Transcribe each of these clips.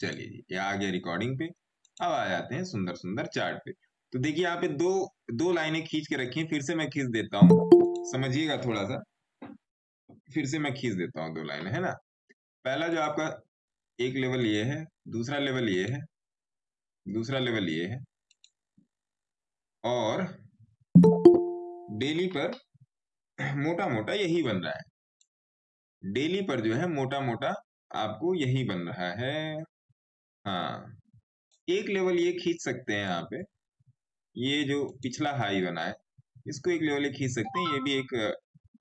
चलिए जी, ये आ गया रिकॉर्डिंग पे। अब आ जाते हैं सुंदर सुंदर चार्ट पे। तो देखिए यहाँ पे दो दो लाइनें खींच के रखी हैं, फिर से मैं खींच देता हूँ, समझिएगा थोड़ा सा। फिर से मैं खींच देता हूँ दो लाइनें, है ना। पहला जो आपका एक लेवल ये है, दूसरा लेवल ये है, दूसरा लेवल ये है, और डेली पर मोटा मोटा यही बन रहा है। डेली पर जो है मोटा मोटा आपको यही बन रहा है। हाँ, एक लेवल ये खींच सकते हैं यहाँ पे, ये जो पिछला हाई बना है इसको एक लेवल ये खींच सकते हैं। ये भी एक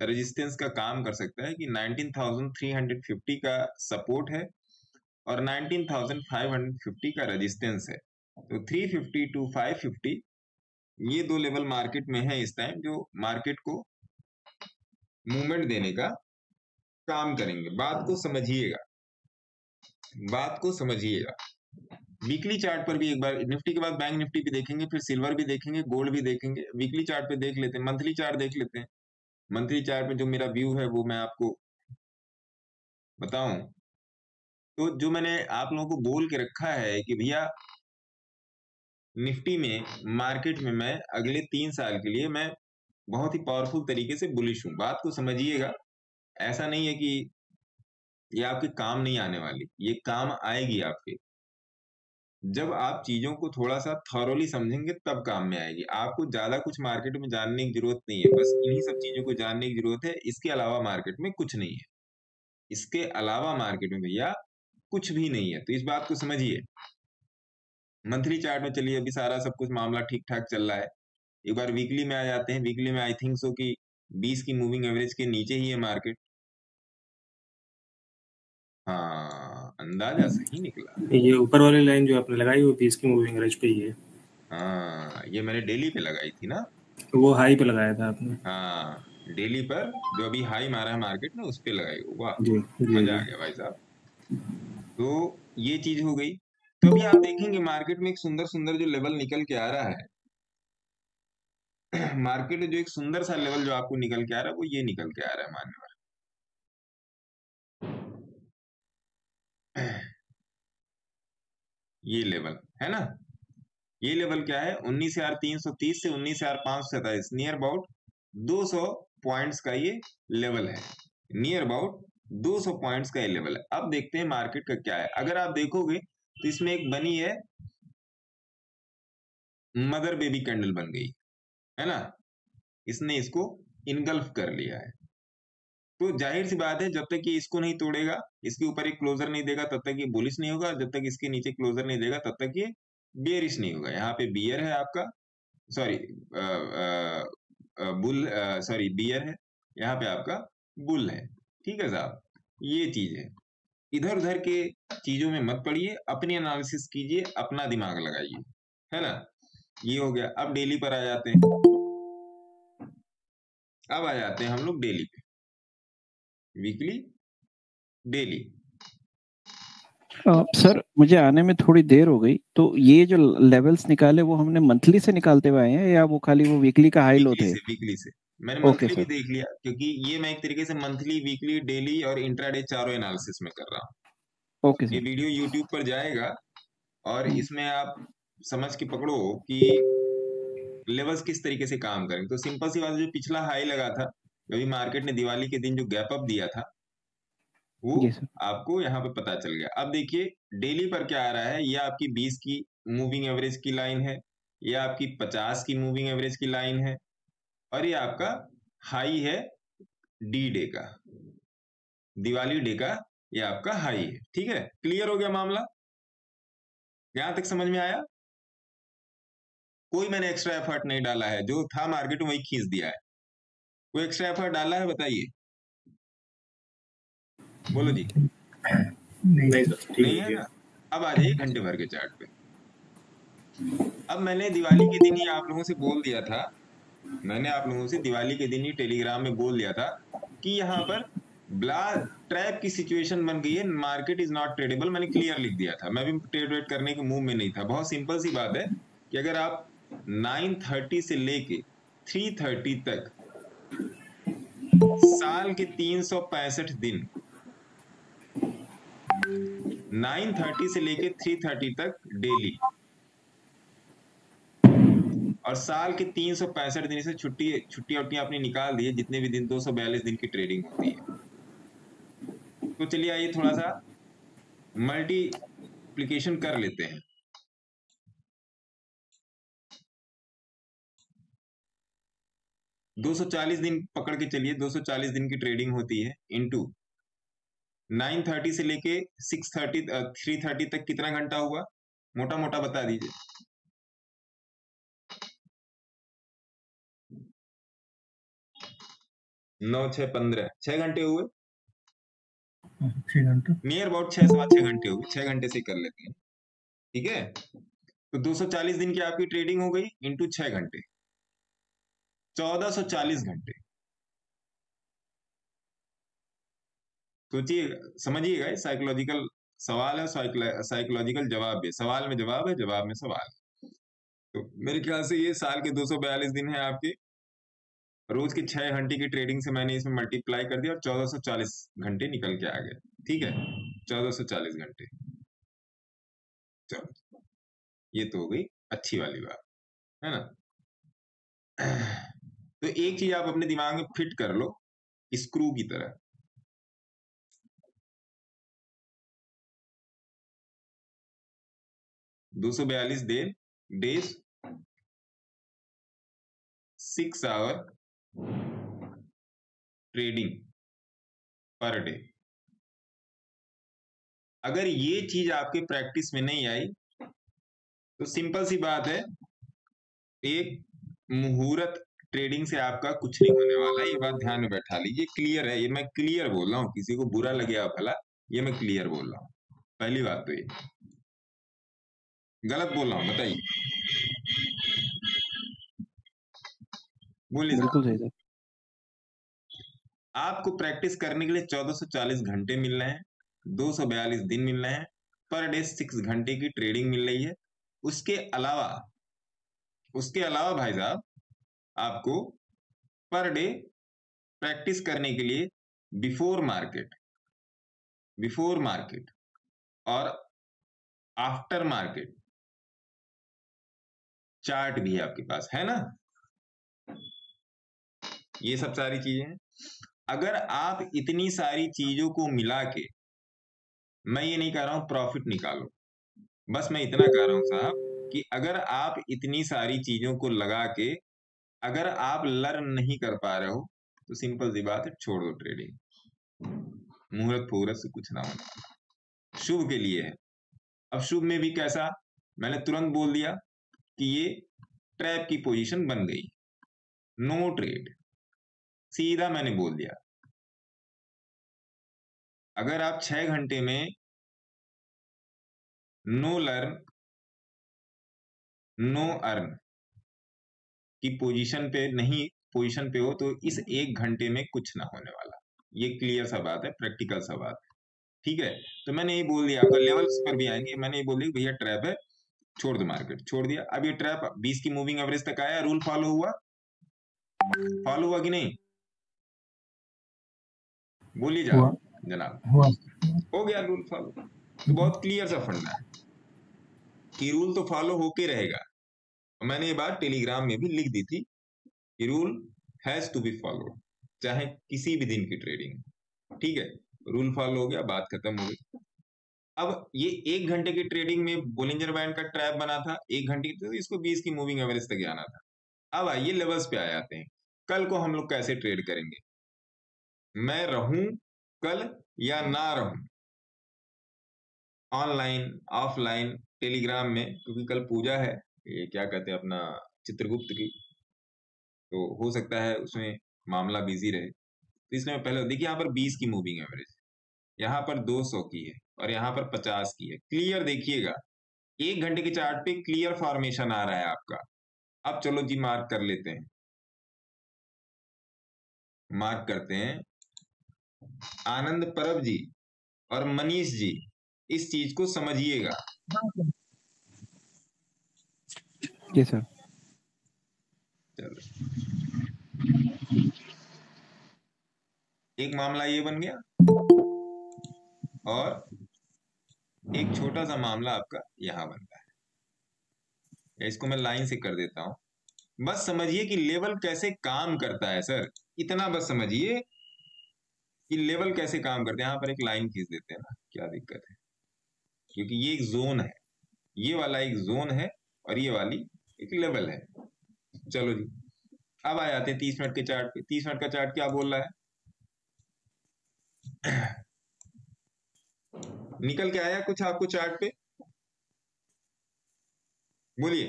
रेजिस्टेंस का काम कर सकता है कि 19,350 का सपोर्ट है और 19,550 का रेजिस्टेंस है। तो 350 टू 550 ये दो लेवल मार्केट में है इस टाइम, जो मार्केट को मूवमेंट देने का काम करेंगे। बात को समझिएगा, बात को समझिएगा। वीकली चार्ट पर भी एक बार, निफ्टी के बाद बैंक निफ्टी भी देखेंगे, फिर सिल्वर भी देखेंगे, गोल्ड भी देखेंगे। वीकली चार्ट पे देख लेते हैं, मंथली चार्ट देख लेते हैं। मंथली चार्ट में जो मेरा व्यू है वो मैं आपको बताऊं, तो जो मैंने आप लोगों को बोल के रखा है कि भैया निफ्टी में, मार्केट में मैं अगले 3 साल के लिए मैं बहुत ही पावरफुल तरीके से बुलिश हूं। बात को समझिएगा, ऐसा नहीं है कि ये आपके काम नहीं आने वाली, ये काम आएगी आपके। जब आप चीजों को थोड़ा सा थॉरोली समझेंगे तब काम में आएगी। आपको ज्यादा कुछ मार्केट में जानने की जरूरत नहीं है, बस इन्हीं सब चीजों को जानने की जरूरत है। इसके अलावा मार्केट में कुछ नहीं है, इसके अलावा मार्केट में भैया कुछ भी नहीं है। तो इस बात को समझिए। मंथली चार्ट में चलिए, अभी सारा सब कुछ मामला ठीक ठाक चल रहा है। एक बार वीकली में आ जाते हैं। वीकली में आई थिंक सो कि 20 की मूविंग एवरेज के नीचे ही है मार्केट। हाँ, अंदाजा सही निकला। ये ऊपर वाली लाइन जो आपने लगाई वो 20 की मूविंग एवरेज पे ही है। हाँ, ये मैंने डेली पे लगाई थी ना। वो हाई पे लगाया था आपने। हाँ, डेली पर जो अभी हाई मारा है मार्केट में उस पे लगाई। वाह, जी जी मजा जी। आ गया भाई साहब। तो ये चीज हो गई। तो अभी आप देखेंगे मार्केट में एक सुंदर सुंदर जो लेवल निकल के आ रहा है, मार्केट में जो एक सुंदर सा लेवल जो आपको निकल के आ रहा है वो ये निकल के आ रहा है, मान्यवर। ये लेवल है ना, ये लेवल क्या है, 19,330 से 19,527, नियर अबाउट 200 पॉइंट्स का ये लेवल है। नियर अबाउट 200 पॉइंट्स का ये लेवल है। अब देखते हैं मार्केट का क्या है। अगर आप देखोगे तो इसमें एक बनी है मदर बेबी कैंडल बन गई है ना, इसने इसको इनगल्फ कर लिया है। तो जाहिर सी बात है, जब तक ये इसको नहीं तोड़ेगा, इसके ऊपर एक क्लोजर नहीं देगा, तब तक ये बुलिश नहीं होगा। जब तक इसके नीचे क्लोजर नहीं देगा तब तक ये बेरिश नहीं होगा। यहाँ पे बियर है आपका, सॉरी बुल, सॉरी बियर है, यहाँ पे आपका बुल है। ठीक है साहब, ये चीज है। इधर उधर के चीजों में मत पड़िए, अपनी एनालिसिस कीजिए, अपना दिमाग लगाइए, है ना। ये हो गया। अब डेली पर आ जाते हैं। अब आ जाते हैं हम लोग डेली पे, वीकली, डेली। सर मुझे आने में थोड़ी देर हो गई, तो ये जो लेवल्स निकाले वो हमने मंथली से निकालते हुए आए हैं या वो खाली वो वीकली का हाई लो थे? वीकली से मैंने ओके मंथली भी सर। देख लिया, क्योंकि ये मैं एक तरीके से मंथली, वीकली, डेली और इंट्राडे चारों एनालिसिस में कर रहा हूँ। ओके ये सर। वीडियो यूट्यूब पर जाएगा और इसमें आप समझ के पकड़ो कि लेवल्स किस तरीके से काम करेंगे। तो सिंपल सी बात है, जो पिछला हाई लगा था, अभी मार्केट ने दिवाली के दिन जो गैप अप दिया था, वो जी सर। आपको यहाँ पे पता चल गया। अब देखिए डेली पर क्या आ रहा है, ये आपकी 20 की मूविंग एवरेज की लाइन है, ये आपकी 50 की मूविंग एवरेज की लाइन है, और ये आपका हाई है डी डे का, दिवाली डे का, ये आपका हाई है। ठीक है, क्लियर हो गया मामला, यहां तक समझ में आया। कोई मैंने एक्स्ट्रा एफर्ट नहीं डाला है, जो था मार्केट में वही खींच दिया है। कोई एक्स्ट्रा एफर्ट डाला है, बताइए, बोलो जी। नहीं सर, ठीक नहीं है ना। अब आ जाइए घंटे भर के चार्ट पे। अब मैंने दिवाली के दिन ही आप लोगों से बोल दिया था, मैंने आप लोगों से दिवाली के दिन ही टेलीग्राम में बोल दिया था कि यहाँ पर ब्लैक ट्रैप की सिचुएशन बन गई है, मार्केट इज नॉट ट्रेडेबल। मैंने क्लियर लिख दिया था, मैं भी ट्रेड वेट करने के मूव में नहीं था। बहुत सिंपल सी बात है कि अगर आप 9:30 से लेके 3:30 तक साल के 365 दिन 9:30 से लेके 3:30 तक डेली, और साल के 365 दिन से छुट्टियां अपनी निकाल दी है, जितने भी दिन 242 दिन की ट्रेडिंग होती है। तो चलिए आइए थोड़ा सा मल्टीप्लिकेशन कर लेते हैं। दो 240 दिन पकड़ के चलिए, 240 दिन की ट्रेडिंग होती है, इंटू 9:30 से लेके 3:30 तक कितना घंटा हुआ, मोटा मोटा बता दीजिए। 9 6 15 6 घंटे हुए, 6 घंटे, नियर अबाउट 6 घंटे हुए, 6 घंटे से कर लेते हैं, ठीक है। तो 240 दिन की आपकी ट्रेडिंग हो गई, इंटू 6 घंटे, 1440 घंटे। सोचिए, समझिएगा, साइकोलॉजिकल सवाल है, साइकोलॉजिकल जवाब भी, सवाल में जवाब है, जवाब में सवाल है। तो मेरे ख्याल से ये साल के 242 दिन है आपके, रोज के 6 घंटे की ट्रेडिंग से मैंने इसमें मल्टीप्लाई कर दिया और 1440 घंटे निकल के आ गए, ठीक है, 1440 घंटे। चलो, ये तो हो गई अच्छी वाली बात, है ना। तो एक चीज आप अपने दिमाग में फिट कर लो, स्क्रू की तरह। दो 242 days, 6 hour trading per day. अगर ये चीज आपके प्रैक्टिस में नहीं आई तो सिंपल सी बात है, एक मुहूर्त ट्रेडिंग से आपका कुछ नहीं होने वाला। ये बात ध्यान में बैठा लीजिए, क्लियर है, ये मैं क्लियर बोल रहा हूँ, किसी को बुरा लगे या भला, ये मैं क्लियर बोल रहा हूँ। पहली बात तो ये, गलत बोल रहा हूँ बताइए, बोलिए। बिल्कुल सही सर। आपको प्रैक्टिस करने के लिए 1440 घंटे मिल रहे हैं, 242 दिन मिल रहे हैं, पर डे 6 घंटे की ट्रेडिंग मिल रही है। उसके अलावा भाई साहब, आपको पर डे प्रैक्टिस करने के लिए बिफोर मार्केट और आफ्टर मार्केट चार्ट भी आपके पास है ना, ये सब सारी चीजें हैं। अगर आप इतनी सारी चीजों को मिला के, मैं ये नहीं कह रहा हूं प्रॉफिट निकालो, बस मैं इतना कह रहा हूं साहब कि अगर आप इतनी सारी चीजों को लगा के अगर आप लर्न नहीं कर पा रहे हो तो सिंपल सी बात है, छोड़ दो ट्रेडिंग, मुहूर्त फूहूर्त से कुछ ना होने वाला। शुभ के लिए है। अब शुभ में भी कैसा, मैंने तुरंत बोल दिया कि ये ट्रैप की पोजीशन बन गई, नो ट्रेड, सीधा मैंने बोल दिया। अगर आप 6 घंटे में नो लर्न नो अर्न की पोजीशन पे हो तो इस 1 घंटे में कुछ ना होने वाला। ये क्लियर सा बात है, प्रैक्टिकल सा बात है, ठीक है। तो मैंने ये बोल दिया, आपका लेवल्स पर भी आएंगे, मैंने ये बोल दिया भैया ट्रैप है, छोड़ दो मार्केट, छोड़ दिया। अब ये ट्रैप 20 की मूविंग एवरेज तक आया, रूल फॉलो हुआ कि नहीं, बोलिए जनाब, हो गया रूल फॉलो। तो बहुत क्लियर सा फंडा है कि रूल तो फॉलो होके रहेगा। मैंने ये बात टेलीग्राम में भी लिख दी थी कि rule has to be followed, चाहे किसी भी दिन की ट्रेडिंग, ठीक है। रूल फॉलो हो गया, बात खत्म हो गई। अब ये 1 घंटे की ट्रेडिंग में बोलिंजर बैंड का ट्रैप बना था, 1 घंटे की, तो इसको 20 की मूविंग एवरेज तक जाना था। अब आइए लेवल्स पे आ जाते हैं। कल को हम लोग कैसे ट्रेड करेंगे, मैं रहूं कल या ना रहूं, ऑनलाइन ऑफलाइन टेलीग्राम में, क्योंकि कल पूजा है, ये क्या कहते हैं अपना चित्रगुप्त की, तो हो सकता है उसमें मामला बिजी रहे, तो इसलिए मैं पहले देखिए, यहाँ पर 20 की मूविंग एवरेज, यहाँ पर 200 की है और यहाँ पर 50 की है। क्लियर देखिएगा, 1 घंटे के चार्ट पे क्लियर फॉर्मेशन आ रहा है आपका। अब चलो जी मार्क कर लेते हैं, मार्क करते हैं। आनंद परब जी और मनीष जी, इस चीज को समझिएगा। जी सर। चलो, एक मामला ये बन गया, और एक छोटा सा मामला आपका यहाँ बनता है, इसको मैं लाइन से कर देता हूं। बस समझिए कि लेवल कैसे काम करता है सर, इतना बस समझिए कि लेवल कैसे काम करते हैं। यहाँ पर एक लाइन खींच देते हैं ना, क्या दिक्कत है, क्योंकि ये एक जोन है, ये वाला एक जोन है और ये वाली एक लेवल है। चलो जी, अब आ जाते हैं 30 मिनट के चार्ट पे। 30 मिनट का चार्ट क्या बोल रहा है? निकल के आया कुछ आपको चार्ट पे? बोलिए,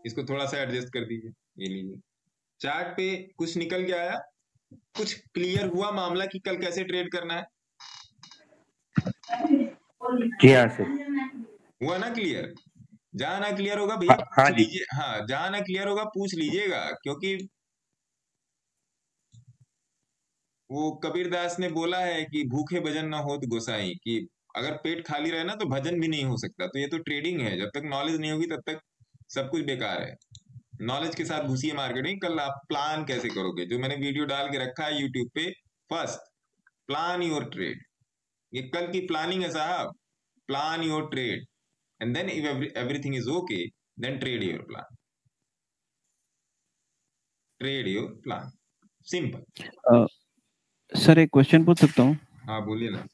इसको थोड़ा सा एडजस्ट कर दीजिए, ये लीजिए चार्ट पे कुछ निकल के आया, कुछ क्लियर हुआ मामला कि कल कैसे ट्रेड करना है? जी हाँ सर, हुआ ना क्लियर? जहां ना क्लियर होगा भैया हाँ पूछ जी, लीजिए, हाँ जहां ना क्लियर होगा पूछ लीजिएगा, क्योंकि वो कबीरदास ने बोला है कि भूखे भजन न होत गोसाई, कि अगर पेट खाली रहे ना तो भजन भी नहीं हो सकता। तो ये तो ट्रेडिंग है, जब तक नॉलेज नहीं होगी तब तक सब कुछ बेकार है। नॉलेज के साथ घुसिए मार्केट में। कल आप प्लान कैसे करोगे, जो मैंने वीडियो डाल के रखा है यूट्यूब पे, फर्स्ट प्लान योर ट्रेड, ये कल की प्लानिंग है साहब। Plan your trade and then if everything is okay then trade your plan, trade your plan, simple. Sir एक क्वेश्चन पूछ सकता हूँ? हाँ बोलिए ना।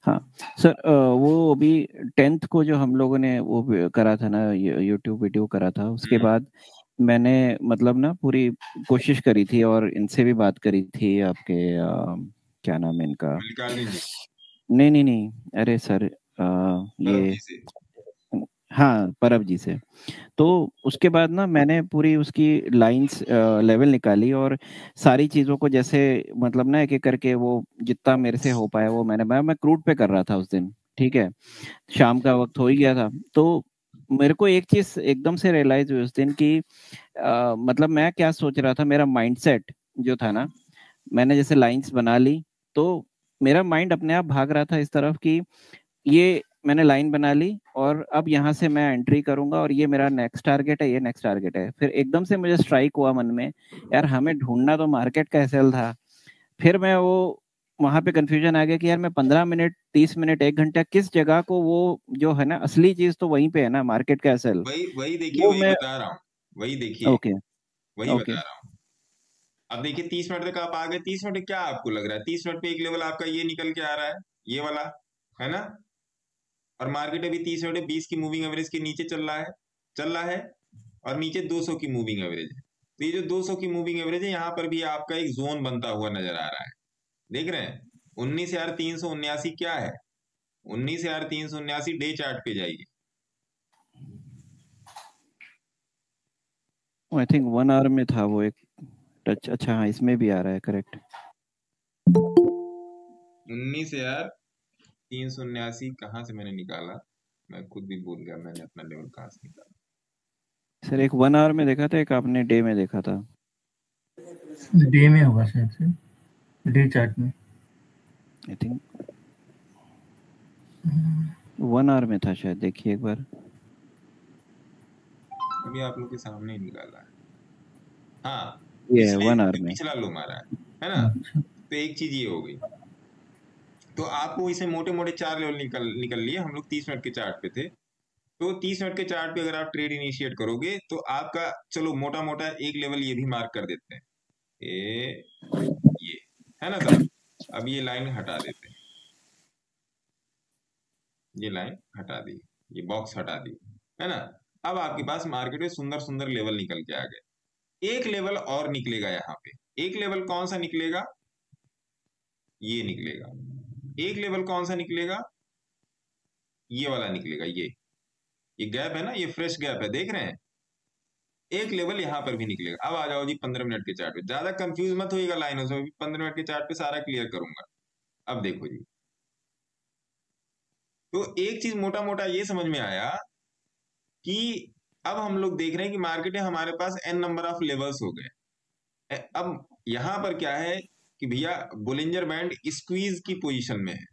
हाँ सर, वो अभी 10th को जो हम लोगों ने वो करा था ना, यूट्यूब वीडियो करा था, उसके बाद मैंने मतलब ना पूरी कोशिश करी थी और इनसे भी बात करी थी, आपके क्या नाम है इनका? मल्लिकार्जुन जी। नहीं नहीं नहीं, अरे सर परब ये जी से। हाँ परब जी से। तो उसके बाद ना मैंने पूरी उसकी लाइंस लेवल निकाली और सारी चीज़ों को जैसे मतलब ना एक एक करके वो जितना मेरे से हो पाया वो मैं क्रूड पे कर रहा था उस दिन, ठीक है, शाम का वक्त हो ही गया था। तो मेरे को एक चीज एकदम से रियलाइज हुई उस दिन कि मतलब मैं क्या सोच रहा था, मेरा माइंडसेट जो था ना, मैंने जैसे लाइंस बना ली तो मेरा माइंड अपने आप भाग रहा था इस तरफ कि ये मैंने लाइन बना ली और अब यहाँ से मैं एंट्री करूंगा और ये मेरा नेक्स्ट टारगेट है, ये नेक्स्ट टारगेट है। फिर एकदम से मुझे स्ट्राइक हुआ मन में, यार हमें ढूंढना तो मार्केट का एसएल था। फिर मैं वो वहां पे कंफ्यूजन आ गया कि यार मैं 15 मिनट 30 मिनट 1 घंटा किस जगह को, वो जो है ना असली चीज तो वहीं पे है ना, मार्केट का एसएल। वही वही देखिए, वो वही मैं बता रहा हूँ, वही देखिए, ओके वही ओके बता रहा हूँ। अब देखिए 30 मिनट तक आप आ गए। 30 मिनट क्या आपको लग रहा है? 30 मिनट पे एक लेवल आपका ये निकल के आ रहा है, ये वाला, है ना? और मार्केट अभी 30 मिनट 20 की मूविंग एवरेज के नीचे चल रहा है और नीचे 200 की मूविंग एवरेज है। तो ये जो 200 की मूविंग एवरेज है, यहाँ पर भी आपका एक जोन बनता हुआ नजर आ रहा है, देख रहे हैं? 19,379 क्या है? 19,379 डे चार्ट पे जाइए। आई थिंक 1 आवर में था वो एक टच। अच्छा हाँ, इसमें भी आ रहा है, करेक्ट। 19,379 कहाँ से मैंने निकाला, मैं खुद भी भूल गया मैंने अपना लेवल कहाँ से निकाला। सर एक 1 आवर में देखा था, एक आपने डे में देखा था? डे में होगा शायद से, डे चार्ट में। आई थिंक 1 आवर में था शायद, देखिए एक बार। अभी आप लोग के सामने ही निकाला है। हाँ, ये पिछले 1 आवर में। पिछला लो मारा है ना? अच्छा, तो एक चीज ये हो गई। तो आपको इसे मोटे मोटे 4 लेवल निकल लिए। हम लोग 30 मिनट के चार्ट पे थे, तो 30 मिनट के चार्ट पे अगर आप ट्रेड इनिशिएट करोगे तो आपका, चलो मोटा मोटा एक लेवल ये भी मार्क कर देते हैं, ये है ना साहब? अब ये लाइन हटा देते हैं, ये लाइन हटा दी, ये बॉक्स हटा दी, है ना? अब आपके पास मार्केट में सुंदर सुंदर लेवल निकल के आ गए। एक लेवल और निकलेगा यहाँ पे। एक लेवल कौन सा निकलेगा? ये निकलेगा। एक लेवल कौन सा निकलेगा? ये वाला निकलेगा। ये गैप है ना, ये फ्रेश गैप है, देख रहे हैं? एक लेवल यहाँ पर भी निकलेगा। अब आ जाओ जी 15 मिनट के चार्ट पे। ज्यादा कंफ्यूज मत होइएगा लाइनों से, 15 मिनट के चार्ट पे सारा क्लियर करूंगा। अब देखो जी, तो एक चीज मोटा मोटा ये समझ में आया कि अब हम लोग देख रहे हैं कि मार्केट में हमारे पास n नंबर ऑफ लेवल्स हो गए। अब यहां पर क्या है कि भैया बोलिंजर बैंड स्क्वीज की पोजीशन में है।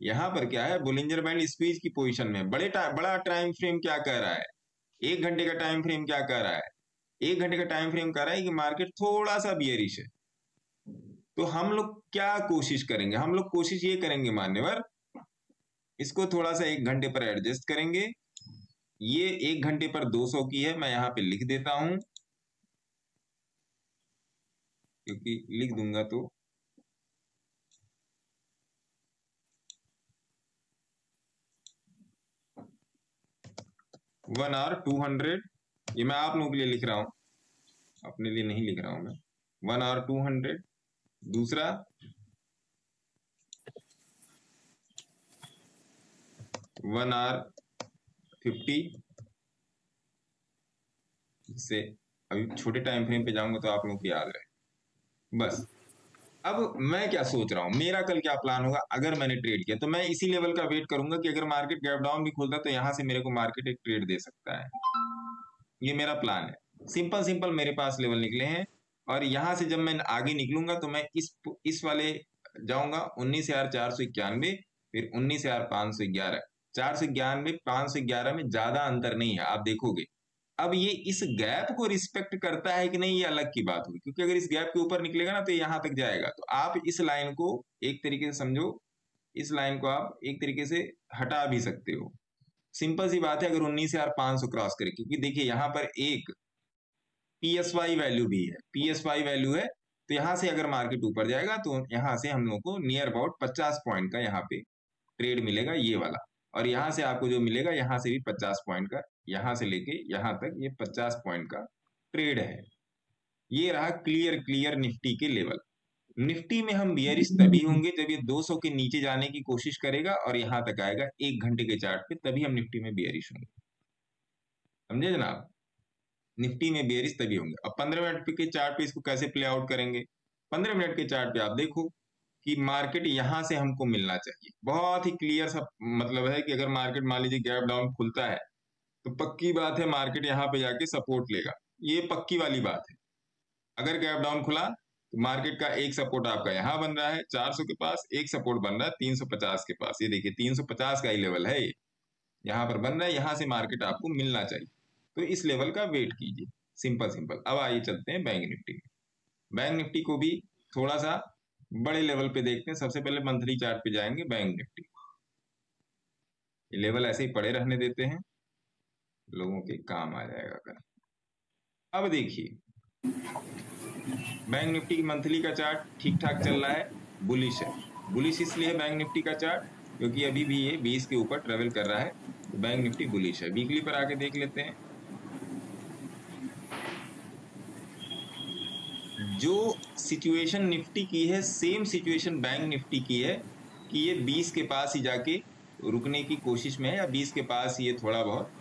यहां पर क्या है, बोलिंजर बैंड स्क्वीज की पोजीशन में। बड़ा टाइम फ्रेम क्या कह रहा है? 1 घंटे का टाइम फ्रेम क्या कह रहा है? 1 घंटे का टाइम फ्रेम कह रहा है कि मार्केट थोड़ा सा बियरिश है। तो हम लोग क्या कोशिश करेंगे, हम लोग कोशिश ये करेंगे मान्यवर, इसको थोड़ा सा 1 घंटे पर एडजस्ट करेंगे। ये 1 घंटे पर 200 की है, मैं यहाँ पे लिख देता हूं, क्योंकि लिख दूंगा तो 1 आवर 200, ये मैं आप लोगों के लिए लिख रहा हूं, अपने लिए नहीं लिख रहा हूं मैं। 1 आवर 200। दूसरा 1 आवर 50। इससे अभी छोटे टाइम फ्रेम पे जाऊंगा तो आप लोगों को याद रहे। बस अब मैं क्या सोच रहा हूं, मेरा कल क्या प्लान होगा अगर मैंने ट्रेड किया, तो मैं इसी लेवल का वेट करूंगा कि अगर मार्केट गैप डाउन भी खुलता तो यहां से मेरे को मार्केट एक ट्रेड दे सकता है। ये मेरा प्लान है। सिंपल सिंपल मेरे पास लेवल निकले हैं, और यहां से जब मैं आगे निकलूंगा तो मैं इस वाले जाऊंगा 19,491, फिर 19,511। 491 511 में ज्यादा अंतर नहीं है, आप देखोगे। अब ये इस गैप को रिस्पेक्ट करता है कि नहीं, ये अलग की बात होगी, क्योंकि अगर इस गैप के ऊपर निकलेगा ना तो यहां तक जाएगा। तो आप इस लाइन को एक तरीके से समझो, इस लाइन को आप एक तरीके से हटा भी सकते हो। सिंपल सी बात है, अगर 19,500 क्रॉस करे, क्योंकि देखिए यहां पर एक PSY वैल्यू भी है, PSY वैल्यू है, तो यहां से अगर मार्केट ऊपर जाएगा तो यहां से हम लोग को नियर अबाउट 50 पॉइंट का यहाँ पे ट्रेड मिलेगा, ये वाला। और यहां से आपको जो मिलेगा, यहां से भी 50 पॉइंट का, यहां से लेके यहां तक ये 50 पॉइंट का ट्रेड है। ये रहा क्लियर निफ्टी के लेवल। निफ्टी में हम बियरिश तभी होंगे जब ये 200 के नीचे जाने की कोशिश करेगा और यहां तक आएगा 1 घंटे के चार्ट पे, तभी हम निफ्टी में बियरिश होंगे। समझे जनाब? निफ्टी में बियरिश तभी होंगे। अब 15 मिनट के चार्ट पे इसको कैसे प्ले आउट करेंगे? 15 मिनट के चार्ट पे आप देखो कि मार्केट यहां से हमको मिलना चाहिए। बहुत ही क्लियर सा मतलब है कि अगर मार्केट मान लीजिए गैप डाउन खुलता है तो पक्की बात है मार्केट यहाँ पे जाके सपोर्ट लेगा, ये पक्की वाली बात है। अगर गैप डाउन खुला तो मार्केट का एक सपोर्ट आपका यहाँ बन रहा है 400 के पास, एक सपोर्ट बन रहा है 350 के पास। ये देखिए 350 का ही लेवल है, ये यहाँ पर बन रहा है, यहाँ से मार्केट आपको मिलना चाहिए। तो इस लेवल का वेट कीजिए, सिंपल सिंपल। अब आइए चलते हैं बैंक निफ्टी में। बैंक निफ्टी को भी थोड़ा सा बड़े लेवल पे देखते हैं। सबसे पहले मंथली चार्ट पे जाएंगे बैंक निफ्टी। ये लेवल ऐसे ही पड़े रहने देते हैं, लोगों के काम आ जाएगा कल। अब देखिए बैंक निफ्टी की मंथली का चार्ट ठीक ठाक चल रहा है, बुलिश है। बुलिश इसलिए है बैंक निफ्टी का चार्ट क्योंकि अभी भी ये 20 के ऊपर ट्रेवल कर रहा है, तो बैंक निफ्टी बुलिश है। वीकली पर आके देख लेते हैं। जो सिचुएशन निफ्टी की है सेम सिचुएशन बैंक निफ्टी की है कि ये 20 के पास ही जाके रुकने की कोशिश में है, या 20 के पास ये थोड़ा बहुत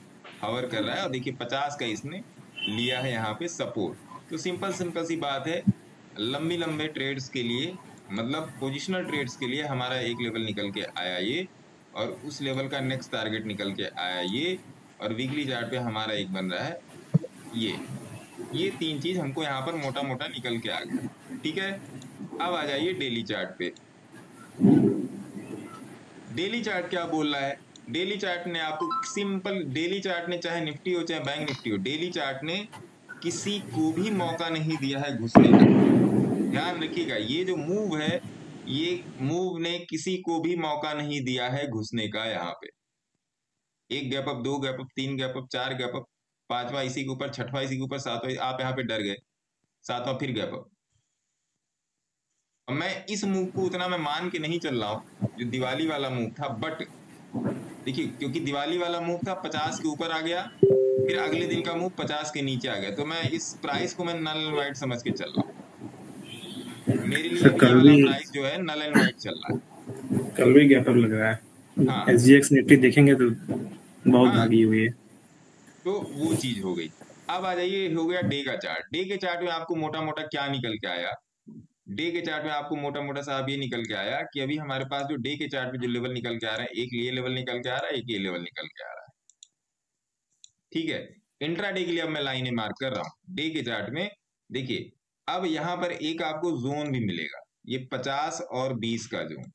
हवर कर रहा है। और देखिए 50 का इसने लिया है यहाँ पे सपोर्ट। तो सिंपल सी बात है, लंबे ट्रेड्स के लिए, मतलब पोजिशनल ट्रेड्स के लिए हमारा एक लेवल निकल के आया ये, और उस लेवल का नेक्स्ट टारगेट निकल के आया ये, और वीकली चार्ट पे हमारा एक बन रहा है ये 3 चीज हमको यहाँ पर मोटा मोटा निकल के आ गया। ठीक है, अब आ जाइए डेली चार्ट पे। डेली चार्ट क्या बोल रहा है? डेली चार्ट ने आपको सिंपल, डेली चार्ट ने चाहे निफ्टी हो चाहे बैंक निफ्टी हो, डेली चार्ट ने किसी को भी मौका नहीं दिया है घुसने का। ध्यान रखिएगा, ये जो मूव है, ये मूव ने किसी को भी मौका नहीं दिया है घुसने का। यहाँ पे 1 gap up, 2 gap up, 3 gap up, 4 gap up, 5वां इसी के ऊपर, 6वां इसी के ऊपर, 7वां आप यहाँ पे डर गए, 7वां फिर गैप अप। अब मैं इस मूव को उतना मैं मान के नहीं चल रहा हूं जो दिवाली वाला मूव था, बट देखिए क्योंकि दिवाली वाला मूव था 50 के ऊपर आ गया, फिर अगले दिन का मूव 50 के नीचे आ गया, तो मैं इस प्राइस को मैं नल एंड वाइट समझ के चल रहा हूँ। मेरे लिए ये वाला प्राइस जो है नल एंड वाइट चल रहा है। कल भी गैप अप लग रहा है। हाँ। SGX निफ्टी देखेंगे तो बहुत भागी हुई है, तो वो चीज हो गई। अब आ जाइए, हो गया डे का चार्ट। डे के चार्ट में आपको मोटा मोटा क्या निकल के आया? डे के चार्ट में आपको मोटा मोटा साहब ये निकल के आया कि अभी हमारे पास जो डे के चार्ट में जो लेवल निकल के आ रहा है, एक ये लेवल निकल के आ रहा है, एक ये लेवल निकल के आ रहा है। ठीक है, इंट्राडे के लिए अब मैं लाइनें मार्क कर रहा हूं। डे के चार्ट में देखिए, अब यहां पर एक आपको जोन भी मिलेगा, ये 50 और 20 का जोन,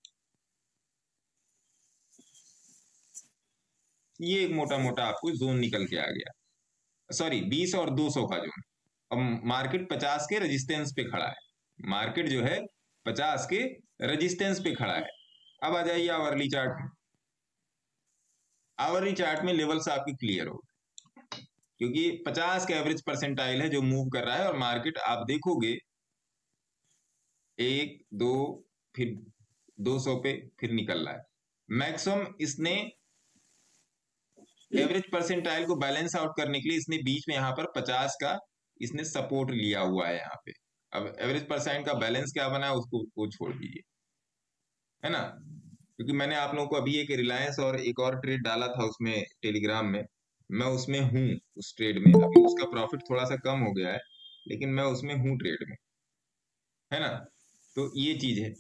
ये एक मोटा मोटा आपको जोन निकल के आ गया। सॉरी 20 और 200 का जोन। अब मार्केट 50 के रेजिस्टेंस पे खड़ा है। मार्केट जो है 50 के रेजिस्टेंस पे खड़ा है। अब आ जाइए आवरली चार्ट में। आवरली चार्ट में लेवल्स आपकी क्लियर हो, क्योंकि 50 का एवरेज परसेंटाइल है जो मूव कर रहा है, और मार्केट आप देखोगे 1 2 फिर 200 पे फिर निकल रहा है। मैक्सिमम इसने एवरेज परसेंटाइल को बैलेंस आउट करने के लिए इसने बीच में यहाँ पर 50 का इसने सपोर्ट लिया हुआ है यहाँ पे। अब एवरेज परसेंट का बैलेंस क्या बना है उसको वो छोड़ दीजिए, है ना, क्योंकि मैंने आप लोगों को अभी एक रिलायंस और एक और ट्रेड डाला था उसमें टेलीग्राम में, मैं उसमें हूँ उस ट्रेड में। अभी उसका प्रॉफिट थोड़ा सा कम हो गया है, लेकिन मैं उसमें हूँ ट्रेड में, है ना। तो ये चीज है।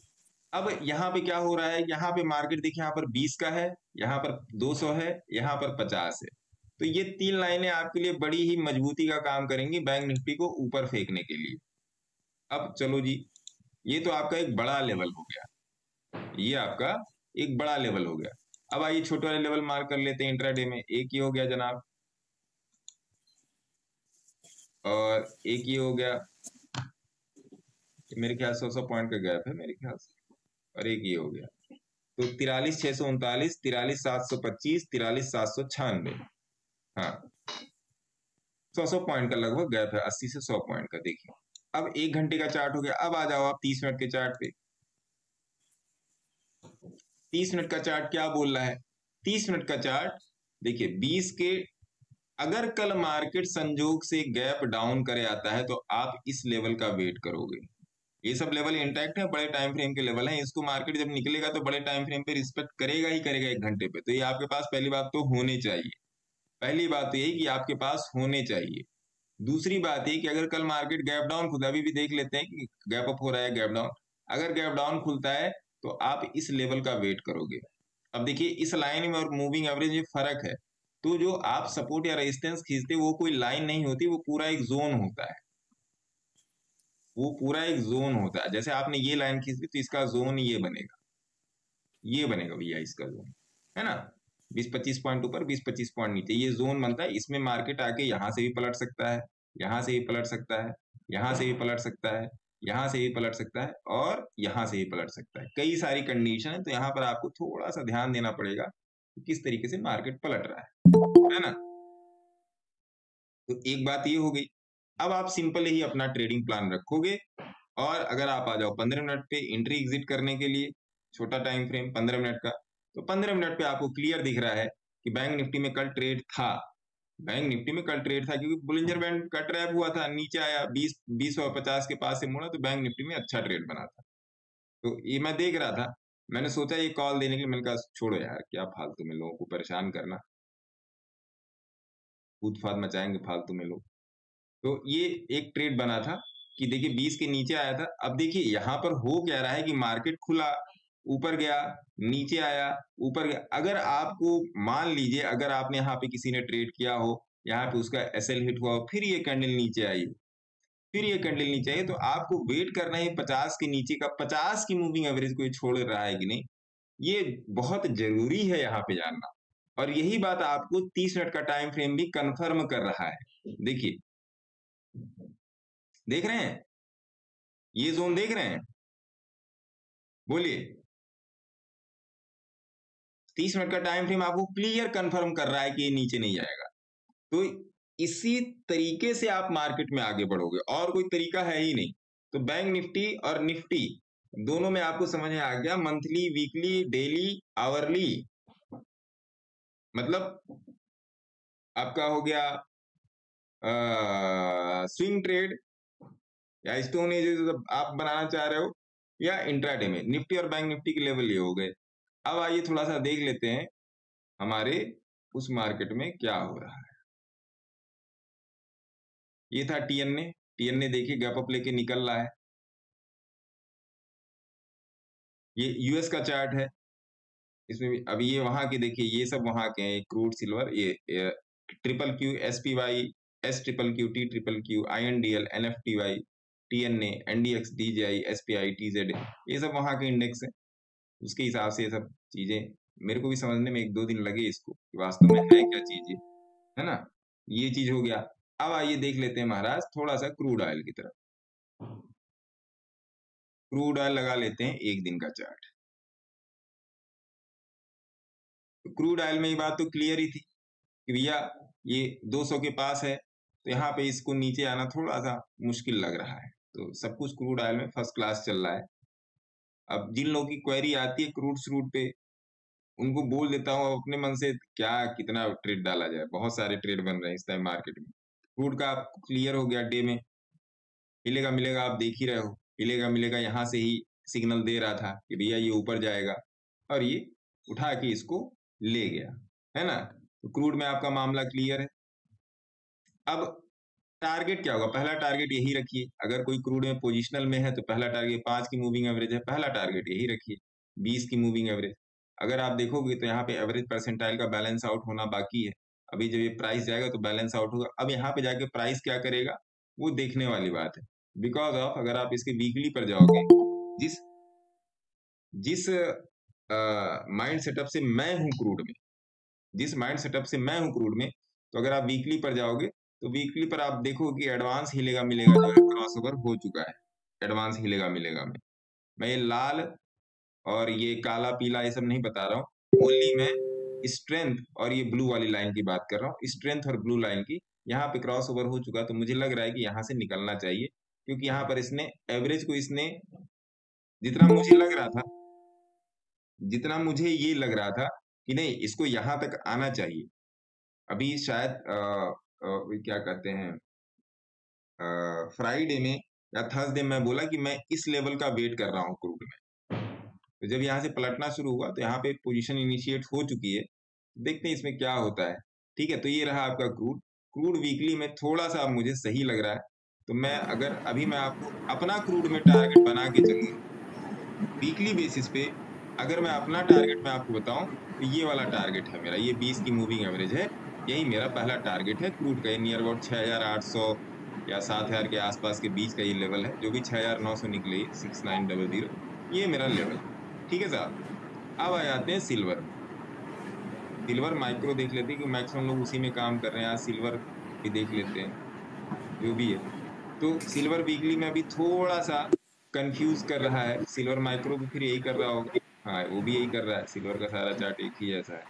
अब यहाँ पे क्या हो रहा है, यहाँ पे मार्केट देखिए, यहाँ पर 20 का है, यहाँ पर 200 है, यहाँ पर 50 है। तो ये 3 लाइनें आपके लिए बड़ी ही मजबूती का काम करेंगी बैंक निफ्टी को ऊपर फेंकने के लिए। अब चलो जी, ये तो आपका एक बड़ा लेवल हो गया, ये आपका एक बड़ा लेवल हो गया। अब आइए छोटे वाले लेवल मार्क कर लेते हैं इंट्राडे में। एक ये हो गया जनाब, और एक ये हो गया, मेरे ख्याल से 100 पॉइंट का गैप है मेरे ख्याल से, और एक ये हो गया। तो 43,639, 43,725, 43,796, हाँ 100 पॉइंट का लगभग गैप है, 80 से 100 पॉइंट का। देखिए अब 1 घंटे का चार्ट हो गया। अब आ जाओ आप 30 मिनट के चार्ट पे। 30 मिनट का चार्ट क्या बोल रहा है? 30 मिनट का चार्ट देखिए, 20 के अगर कल मार्केट संजोग से गैप डाउन करे आता है तो आप इस लेवल का वेट करोगे। ये सब लेवल इंटैक्ट है, बड़े टाइम फ्रेम के लेवल हैं। इसको मार्केट जब निकलेगा तो बड़े टाइम फ्रेम पे रिस्पेक्ट करेगा ही करेगा 1 घंटे पे। तो ये आपके पास पहली बात तो होने चाहिए, पहली बात तो यही कि आपके पास होने चाहिए। दूसरी बात ये कि अगर कल मार्केट गैप डाउन खुलता है, अभी भी देख लेते हैं कि गैप अप हो रहा है, गैप डाउन, अगर गैप डाउन खुलता है तो आप इस लेवल का वेट करोगे। अब देखिए इस लाइन में और मूविंग एवरेज में फर्क है। तो जो आप सपोर्ट या रेजिस्टेंस खींचते वो कोई लाइन नहीं होती, वो पूरा एक जोन होता है, वो पूरा एक जोन होता है। जैसे आपने ये लाइन खींच ली तो इसका जोन ये बनेगा भैया, इसका जोन, है ना, 20-25 पॉइंट ऊपर, 20-25 पॉइंट नीचे, ये जोन बनता है। इसमें मार्केट आके यहाँ से भी पलट सकता है, यहाँ से भी पलट सकता है, यहाँ से भी पलट सकता है, यहाँ से भी पलट सकता है, और यहाँ से भी पलट सकता है। कई सारी कंडीशन है, तो यहाँ पर आपको थोड़ा सा ध्यान देना पड़ेगा कि किस तरीके से मार्केट पलट रहा है ना। तो एक बात ये हो गई। अब आप सिंपल ही अपना ट्रेडिंग प्लान रखोगे, और अगर आप आ जाओ 15 मिनट पे एंट्री एग्जिट करने के लिए, छोटा टाइम फ्रेम 15 मिनट का, तो 15 मिनट पे आपको क्लियर दिख रहा है कि बैंक निफ्टी में कल ट्रेड था, बैंक निफ्टी में कल ट्रेड था, क्योंकि बुलिंजर बैंड का ट्रैप हुआ था, नीचे आया 20 और 50 के पास से मुड़ा, तो बैंक निफ्टी में अच्छा ट्रेड बना था। तो ये मैं देख रहा था, मैंने सोचा ये कॉल देने के लिए, मैंने कहा छोड़ो यार, क्या फालतू में लोगों को परेशान करना, कूद फाद मचाएंगे फालतू में लोग। तो ये एक ट्रेड बना था कि देखिए 20 के नीचे आया था। अब देखिए यहाँ पर हो क्या रहा है कि मार्केट खुला, ऊपर गया, नीचे आया, ऊपर गया। अगर आपको मान लीजिए, अगर आपने यहाँ पे किसी ने ट्रेड किया हो, यहाँ पे उसका एसएल हिट हुआ हो, फिर ये कैंडल नीचे आई, फिर ये कैंडल नीचे आई, तो आपको वेट करना है 50 के नीचे का, 50 की मूविंग एवरेज को ये छोड़ रहा है कि नहीं, ये बहुत जरूरी है यहाँ पे जानना। और यही बात आपको 30 मिनट का टाइम फ्रेम भी कंफर्म कर रहा है। देखिए, देख रहे हैं, ये जोन देख रहे हैं, बोलिए। 30 मिनट का टाइम फ्रेम आपको क्लियर कंफर्म कर रहा है कि ये नीचे नहीं जाएगा। तो इसी तरीके से आप मार्केट में आगे बढ़ोगे, और कोई तरीका है ही नहीं। तो बैंक निफ्टी और निफ्टी दोनों में आपको समझ में आ गया, मंथली, वीकली, डेली, आवरली, मतलब आपका हो गया स्विंग ट्रेड या स्टोन एज आप बनाना चाह रहे हो, या इंट्राडे में। निफ्टी और बैंक निफ्टी के लेवल ये हो गए। अब आइए थोड़ा सा देख लेते हैं हमारे उस मार्केट में क्या हो रहा है। ये था टीएनए देखिए गैप अप लेके निकल रहा है। ये यूएस का चार्ट है, इसमें भी अभी ये वहां के देखिए, ये सब वहां के हैं, क्रूड सिल्वर, ये triple Q, SPY, S triple Q, T triple Q, INDL, NFTY, TNA, NDX, DGI, SPI, TZ, ये सब वहां के इंडेक्स है। उसके हिसाब से ये सब चीजें मेरे को भी समझने में 1-2 दिन लगे इसको कि वास्तव में है क्या चीज, है ना। ये चीज हो गया। अब आइए देख लेते हैं महाराज थोड़ा सा क्रूड ऑयल की तरफ। क्रूड ऑयल लगा लेते हैं 1 दिन का चार्ट। तो क्रूड ऑयल में ये बात तो क्लियर ही थी कि भैया ये 200 के पास है, तो यहाँ पे इसको नीचे आना थोड़ा सा मुश्किल लग रहा है। तो सब कुछ क्रूड ऑयल में फर्स्ट क्लास चल रहा है। अब जिन लोगों की क्वेरी आती है क्रूड श्रूड पे, उनको बोल देता हूँ अपने मन से क्या कितना ट्रेड डाला जाए। बहुत सारे ट्रेड बन रहे हैं इस टाइम मार्केट में। क्रूड का आपको क्लियर हो गया, डे में हिलेगा मिलेगा, आप देख ही रहे हो, हिलेगा मिलेगा। यहाँ से ही सिग्नल दे रहा था कि भैया ये ऊपर जाएगा, और ये उठा के इसको ले गया, है ना। तो क्रूड में आपका मामला क्लियर है। अब टारगेट क्या होगा? पहला टारगेट यही रखिए। अगर कोई क्रूड में पोजिशनल में है तो पहला टारगेट 5 की मूविंग एवरेज है, पहला टारगेट यही रखिए 20 की मूविंग एवरेज। अगर आप देखोगे तो यहाँ पे एवरेज परसेंटाइल का बैलेंस आउट होना बाकी है। अभी जब ये प्राइस जाएगा तो बैलेंस आउट होगा। अब यहाँ पे जाके प्राइस क्या करेगा वो देखने वाली बात है। बिकॉज ऑफ अगर आप इसके वीकली पर जाओगे, जिस जिस माइंड सेटअप से मैं हूँ क्रूड में, जिस माइंड सेटअप से मैं हूँ क्रूड में, तो अगर आप वीकली पर जाओगे तो वीकली पर आप देखो कि एडवांस हिलेगा मिलेगा जो है क्रॉसओवर हो चुका है। एडवांस हिलेगा मिलेगा में मैं ये लाल और ये काला पीला ये सब नहीं बता रहा हूँ, ओनली मैं स्ट्रेंथ और ये ब्लू वाली लाइन की बात कर रहा हूँ। स्ट्रेंथ और ब्लू लाइन की यहाँ पे क्रॉस ओवर हो चुका, तो मुझे लग रहा है कि यहाँ से निकलना चाहिए, क्योंकि यहाँ पर इसने एवरेज को इसने जितना मुझे लग रहा था, जितना मुझे ये लग रहा था कि नहीं इसको यहाँ तक आना चाहिए। अभी शायद क्या कहते हैं फ्राइडे में या थर्सडे में बोला कि मैं इस लेवल का वेट कर रहा हूँ क्रूड में। तो जब यहाँ से पलटना शुरू हुआ तो यहाँ पे पोजीशन इनिशिएट हो चुकी है, देखते हैं इसमें क्या होता है। ठीक है, तो ये रहा आपका क्रूड। क्रूड वीकली में थोड़ा सा मुझे सही लग रहा है, तो मैं अगर अभी मैं आपको अपना क्रूड में टारगेट बना के चलूँ वीकली बेसिस पे, अगर मैं अपना टारगेट मैं आपको बताऊं तो ये वाला टारगेट है मेरा, ये 20 की मूविंग एवरेज है, यही मेरा पहला टारगेट है क्रूड का। नियर अबाउट 6800 या 7000 के आसपास के बीच का ये लेवल है, जो भी 6900 निकले 6900, ये मेरा लेवल। ठीक है साहब, अब आ जाते हैं सिल्वर। सिल्वर माइक्रो देख लेते हैं कि मैक्सिमम लोग उसी में काम कर रहे हैं। आज सिल्वर भी देख लेते हैं जो भी है। तो सिल्वर वीकली में अभी थोड़ा सा कंफ्यूज कर रहा है। सिल्वर माइक्रो भी फिर यही कर रहा होगा, हाँ वो भी यही कर रहा है। सिल्वर का सारा चार्ट एक ही जैसा है,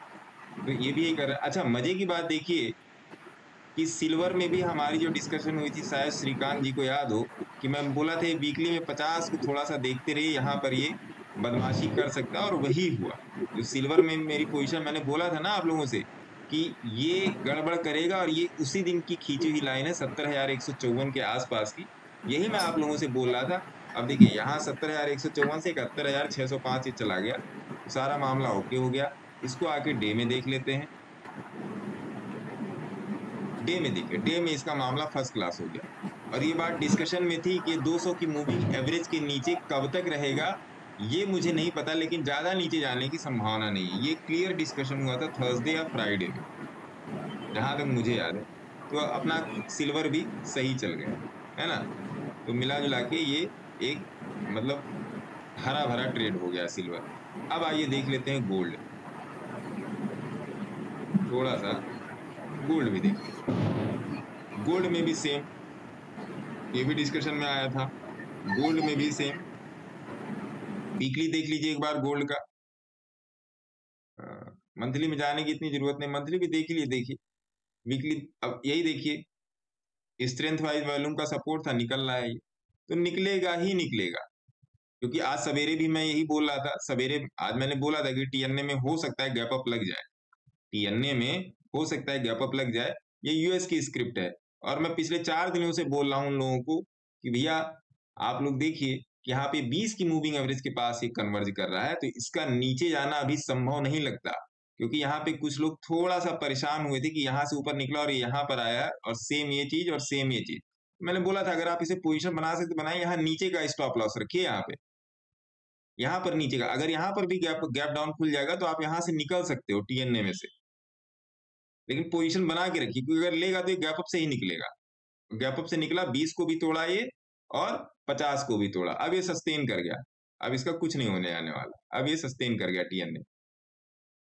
तो ये भी यही कर रहा है। अच्छा, मजे की बात देखिए कि सिल्वर में भी हमारी जो डिस्कशन हुई थी, शायद श्रीकांत जी को याद हो कि मैं बोला था वीकली में 50 को थोड़ा सा देखते रहिए, यहाँ पर ये बदमाशी कर सकता है, और वही हुआ। जो सिल्वर में मेरी पोजीशन मैंने बोला था ना आप लोगों से कि ये गड़बड़ करेगा, और ये उसी दिन की खींची हुई लाइन है 70,154 के आसपास की, यही मैं आप लोगों से बोल रहा था। अब देखिए यहाँ 70,154 से 71,605 चला गया, तो सारा मामला ओके हो गया। इसको आके डे में देख लेते हैं। डे में देखिए, डे में इसका मामला फर्स्ट क्लास हो गया, और ये बात डिस्कशन में थी कि 200 की मूविंग एवरेज के नीचे कब तक रहेगा ये मुझे नहीं पता, लेकिन ज्यादा नीचे जाने की संभावना नहीं है। ये क्लियर डिस्कशन हुआ था थर्सडे या फ्राइडे में, जहां तक मुझे याद है। तो अपना सिल्वर भी सही चल गया, है ना। तो मिला जुला के ये एक मतलब हरा भरा ट्रेड हो गया सिल्वर। अब आइए देख लेते हैं गोल्ड, थोड़ा सा गोल्ड भी देख लेते। गोल्ड में भी सेम, ये भी डिस्कशन में आया था। गोल्ड में भी सेम, वीकली देख लीजिए एक बार गोल्ड का। मंथली में जाने की इतनी जरूरत नहीं, मंथली भी देख लीजिए। देखिए वीकली, अब यही देखिए स्ट्रेंथ वाइज वॉल्यूम का सपोर्ट था, निकल रहा है ये, तो निकलेगा ही निकलेगा। क्योंकि आज सवेरे भी मैं यही बोल रहा था, सवेरे आज मैंने बोला था कि टीएनए में हो सकता है गैप अप लग जाए, टीएनए में हो सकता है गैप अप लग जाए। ये यूएस की स्क्रिप्ट है, और मैं पिछले 4 दिनों से बोल रहा हूं उन लोगों को कि भैया आप लोग देखिए कि यहाँ पे 20 की मूविंग एवरेज के पास ये कन्वर्ज कर रहा है, तो इसका नीचे जाना अभी संभव नहीं लगता। क्योंकि यहाँ पे कुछ लोग थोड़ा सा परेशान हुए थे कि यहाँ से ऊपर निकला और यहाँ पर आया, और सेम ये चीज और सेम ये चीज। मैंने बोला था अगर आप इसे पोजीशन बना सकते बनाए, यहाँ नीचे का स्टॉप लॉस रखिए, यहाँ पर नीचे का। अगर यहाँ पर भी गैप डाउन खुल जाएगा तो आप यहाँ से निकल सकते हो टीएनए में से, लेकिन पोजीशन बना के रखिए, क्योंकि अगर लेगा तो ये गैप अप से ही निकलेगा। गैप अप से निकला, 20 को भी तोड़ा ये और 50 को भी तोड़ा, अब ये सस्टेन कर गया, अब इसका कुछ नहीं होने आने वाला, अब ये सस्टेन कर गया टीएनए।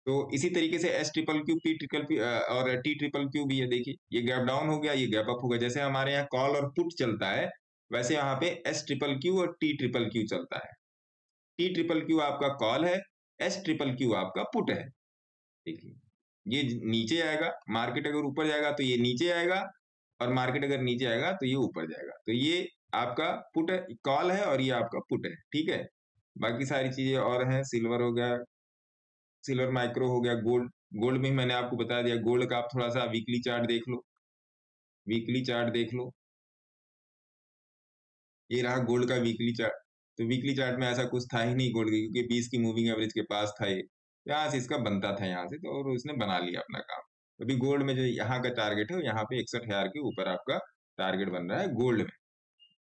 तो इसी तरीके से S triple Q, P triple Q और टी ट्रिपल क्यू भी है। देखिए ये गैप डाउन हो गया, ये गैप अप हो गया। जैसे हमारे यहाँ कॉल और पुट चलता है, वैसे यहाँ पे S QQQ और T QQQ चलता है। T QQQ आपका कॉल है, S QQQ आपका पुट है। देखिए ये नीचे आएगा, मार्केट अगर ऊपर जाएगा तो ये नीचे आएगा, और मार्केट अगर नीचे आएगा तो ये ऊपर जाएगा। तो ये आपका पुट है, कॉल है, और ये आपका पुट है। ठीक है, बाकी सारी चीजें और हैं, सिल्वर हो गया, सिल्वर माइक्रो हो गया, गोल्ड, गोल्ड में मैंने आपको बता दिया। गोल्ड का आप थोड़ा सा वीकली चार्ट देख लो, वीकली चार्ट देख लो, ये रहा गोल्ड का वीकली चार्ट। तो वीकली चार्ट में ऐसा कुछ था ही नहीं गोल्ड के, क्योंकि 20 की मूविंग एवरेज के पास था ये, यहाँ से इसका बनता था यहाँ से, तो और उसने बना लिया अपना काम। अभी गोल्ड में जो यहाँ का टारगेट है, यहाँ पे 61,000 के ऊपर आपका टारगेट बन रहा है गोल्ड में।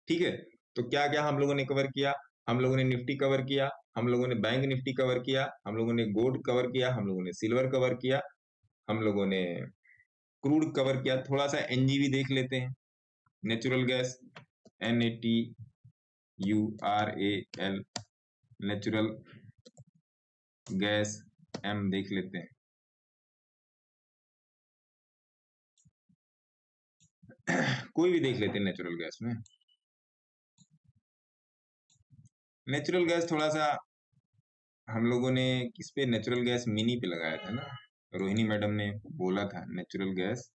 ठीक है, तो क्या क्या हम लोगों ने कवर किया? हम लोगों ने निफ्टी कवर किया, हम लोगों ने बैंक निफ्टी कवर किया, हम लोगों ने गोल्ड कवर किया, हम लोगों ने सिल्वर कवर किया, हम लोगों ने क्रूड कवर किया। थोड़ा सा एनजीवी देख लेते हैं, natural gas, NATURAL, natural gas M देख लेते हैं। कोई भी देख लेते हैं नेचुरल गैस में। नेचुरल गैस थोड़ा सा हम लोगों ने किस पे, नेचुरल गैस मिनी पे लगाया था ना, रोहिणी मैडम ने बोला था natural gas,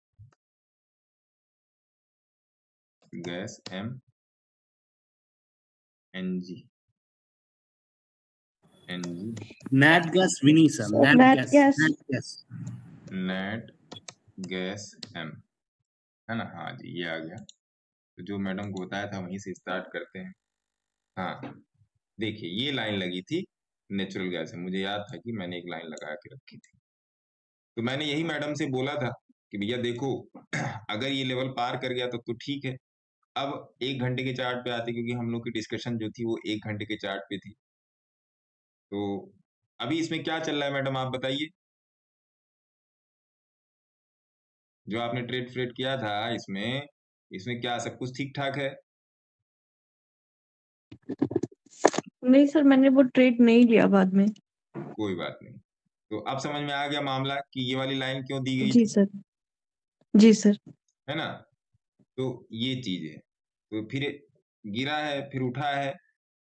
gas M NG net gas विनी सर, नेट गैस M है ना। हाँ जी, ये आ गया। तो जो मैडम को बताया था वहीं से स्टार्ट करते हैं। हाँ देखिए, ये लाइन लगी थी नेचुरल गैस में, मुझे याद था कि मैंने एक लाइन लगा के रखी थी। तो मैंने यही मैडम से बोला था कि भैया देखो, अगर ये लेवल पार कर गया तो ठीक है। अब 1 घंटे के चार्ट पे आते, क्योंकि हम लोग की डिस्कशन जो थी वो 1 घंटे के चार्ट पे थी। तो अभी इसमें क्या चल रहा है मैडम, आप बताइए। जो आपने ट्रेड किया था इसमें क्या सब कुछ ठीक ठाक है? नहीं सर, मैंने वो ट्रेड नहीं लिया बाद में। कोई बात नहीं। तो अब समझ में आ गया मामला कि ये वाली लाइन क्यों दी गई जी थी? सर, जी सर। है ना, तो ये चीज है। तो फिर गिरा है, फिर उठा है।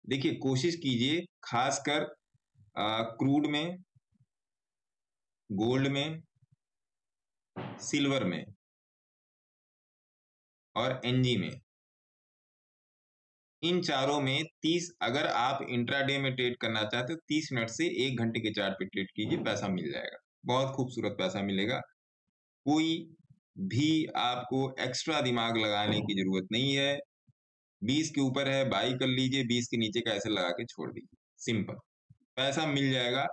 देखिए कोशिश कीजिए, खासकर क्रूड में, गोल्ड में, सिल्वर में और एनजी में, इन चारों में 30, अगर आप इंट्राडे में ट्रेड करना चाहते हो 30 मिनट से 1 घंटे के चार्ट पे ट्रेड कीजिए, पैसा मिल जाएगा, बहुत खूबसूरत पैसा मिलेगा। कोई भी आपको एक्स्ट्रा दिमाग लगाने की जरूरत नहीं है। 20 के ऊपर है बाई कर लीजिए, 20 के नीचे का ऐसे लगा के छोड़ दीजिए, सिंपल, पैसा मिल जाएगा।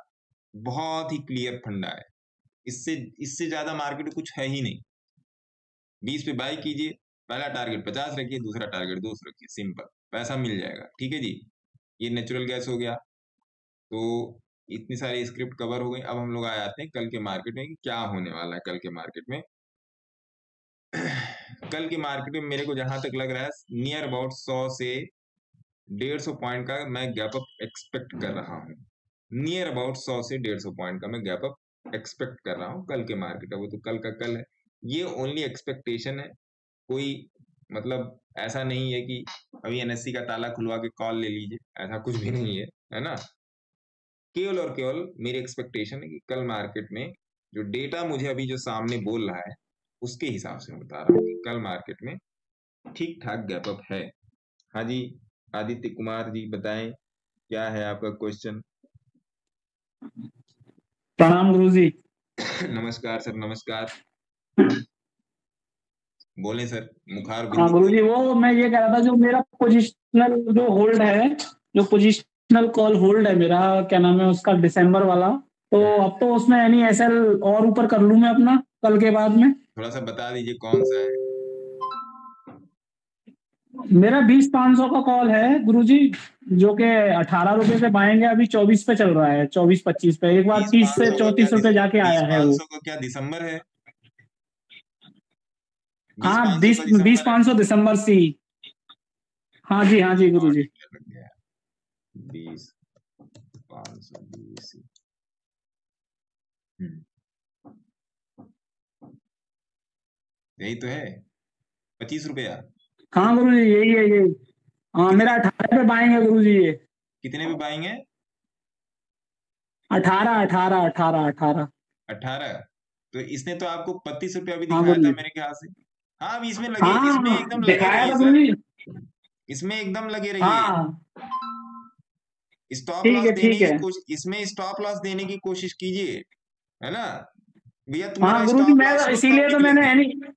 बहुत ही क्लियर फंडा है, इससे इससे ज्यादा मार्केट में कुछ है ही नहीं। 20 पे बाई कीजिए, पहला टारगेट 50 रखिए, दूसरा टारगेट 200 रखिए, सिंपल, पैसा मिल जाएगा। ठीक है जी, ये नेचुरल गैस हो गया। तो इतनी सारी स्क्रिप्ट कवर हो गई। अब हम लोग आ जाते हैं कल के मार्केट में कि क्या होने वाला है कल के मार्केट में। कल की मार्केट में मेरे को जहां तक लग रहा है, नियर अबाउट 100 से 150 पॉइंट का मैं गैप अप एक्सपेक्ट कर रहा हूँ। नियर अबाउट 100 से 150 पॉइंट का मैं गैप अप एक्सपेक्ट कर रहा हूँ कल के मार्केट। अब वो तो कल का कल है, ये ओनली एक्सपेक्टेशन है। कोई मतलब ऐसा नहीं है कि अभी एनएससी का ताला खुलवा के कॉल ले लीजिए, ऐसा कुछ भी नहीं है ना। केवल और केवल मेरी एक्सपेक्टेशन है कि कल मार्केट में जो डेटा मुझे अभी जो सामने बोल रहा है उसके हिसाब से मैं बता रहा हूँ कि कल मार्केट में ठीक ठाक गैप अप है। हाँ जी, आदित्य कुमार जी बताएं, क्या है आपका क्वेश्चन? प्रणाम गुरु जी। नमस्कार सर, नमस्कार। बोले सर, मुखार हाँ गुरु जी, वो मैं ये कह रहा था, जो मेरा पोजिशनल जो होल्ड है, जो पोजिशनल कॉल होल्ड है मेरा, क्या नाम है उसका, दिसंबर वाला, तो अब तो उसमें यानी एसएल और ऊपर कर लूं मैं अपना कल के बाद में? थोड़ा सा बता दीजिए कौन सा है। मेरा 20,500 का कॉल है गुरुजी, जो कि 18 रुपए से बाएंगे, अभी 24 पे चल रहा है, 24-25 पे, एक बार 30 से 34 रुपए जाके आया है वो। 20,500 का क्या दिसंबर है? हाँ 20,500 दिसंबर से। हाँ जी गुरु जी। 20,500 यही तो है, 25 रुपया। हाँ गुरु जी, यही है, यही हाँ मेरा 18 पे बाएंगे गुरुजी ये। कितने पे बाएंगे? 18 18 18 18। 18। तो इसने तो आपको 32 रुपया भी हाँ दिखाया था गुरुजी। मेरे ख्याल से। हाँ अब इसमें हाँ एकदम लगे दिखाया रहिए था सर, गुरुजी। इसमें एकदम लगे रहिए। हाँ स्टॉप ठीक लॉस है देने ठीक की है। कोशिश, इसमें स्टॉप लॉस देने की कोशिश कीजिए, है ना भैया। हाँ तुम्हारा गुरुजी स्टॉप मैं लॉस तो शुरू कब इसीलिए तो मैंने निकलेंगे? यानी,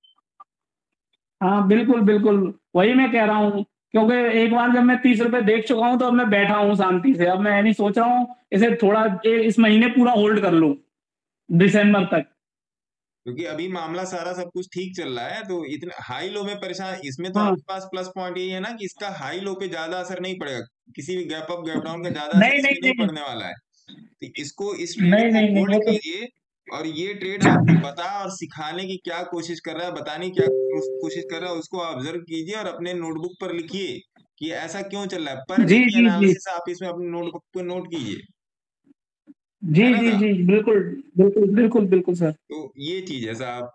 हाँ बिल्कुल बिल्कुल वही मैं कह रहा हूँ, क्योंकि एक बार जब मैं 30 रुपए देख चुका हूँ तो अब मैं बैठा हूँ शांति से। अब मैं यानी सोच रहा हूँ इसे थोड़ा इस महीने पूरा होल्ड कर लूँ दिसंबर तक। क्योंकि अभी मामला सारा सब कुछ ठीक चल रहा है, तो इतने हाई लो में परेशान, इसमें तो हाँ आपके पास प्लस पॉइंट यही है ना कि इसका हाई लो पे ज्यादा असर नहीं पड़ेगा, किसी भी गैप अप गैप डाउन का ज्यादा असर नहीं इसमें नहीं नहीं नहीं पड़ने वाला है। तो इसको, इस ट्रेड नहीं को नहीं नहीं होल्ड वो तो कीजिए। और ये ट्रेड आपको बता और सिखाने की क्या कोशिश कर रहा है, बताने की क्या कोशिश कर रहा है, उसको ऑब्जर्व कीजिए और अपने नोटबुक पर लिखिए कि ऐसा क्यों चल रहा है। पर डे जी की जी जी एनालिसिस आप इसमें अपने नोटबुक पे नोट कीजिए, जी है ना जी साहब। जी बिल्कुल बिल्कुल बिल्कुल बिल्कुल सर। तो ये चीज है साहब।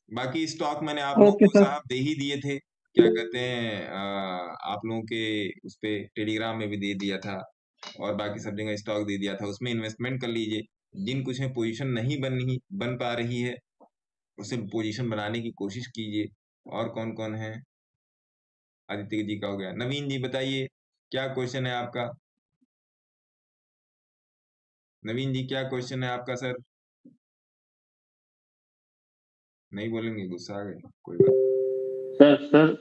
बाकी स्टॉक मैंने आप लोगों ओके को सर। साहब दे ही दिए थे, क्या कहते हैं, आप लोगों के उस पे टेलीग्राम में भी दे दिया था, और बाकी सब जगह स्टॉक दे दिया था, उसमें इन्वेस्टमेंट कर लीजिए। जिन कुछ में पोजीशन नहीं बन पा रही है, उसे पोजीशन बनाने की कोशिश कीजिए। और कौन कौन है? आदित्य जी का हो गया, नवीन जी बताइए क्या क्वेश्चन है आपका? नवीन जी क्या क्वेश्चन है आपका सर? नहीं बोलेंगे, गुस्सा आ गए, कोई बात। सर सर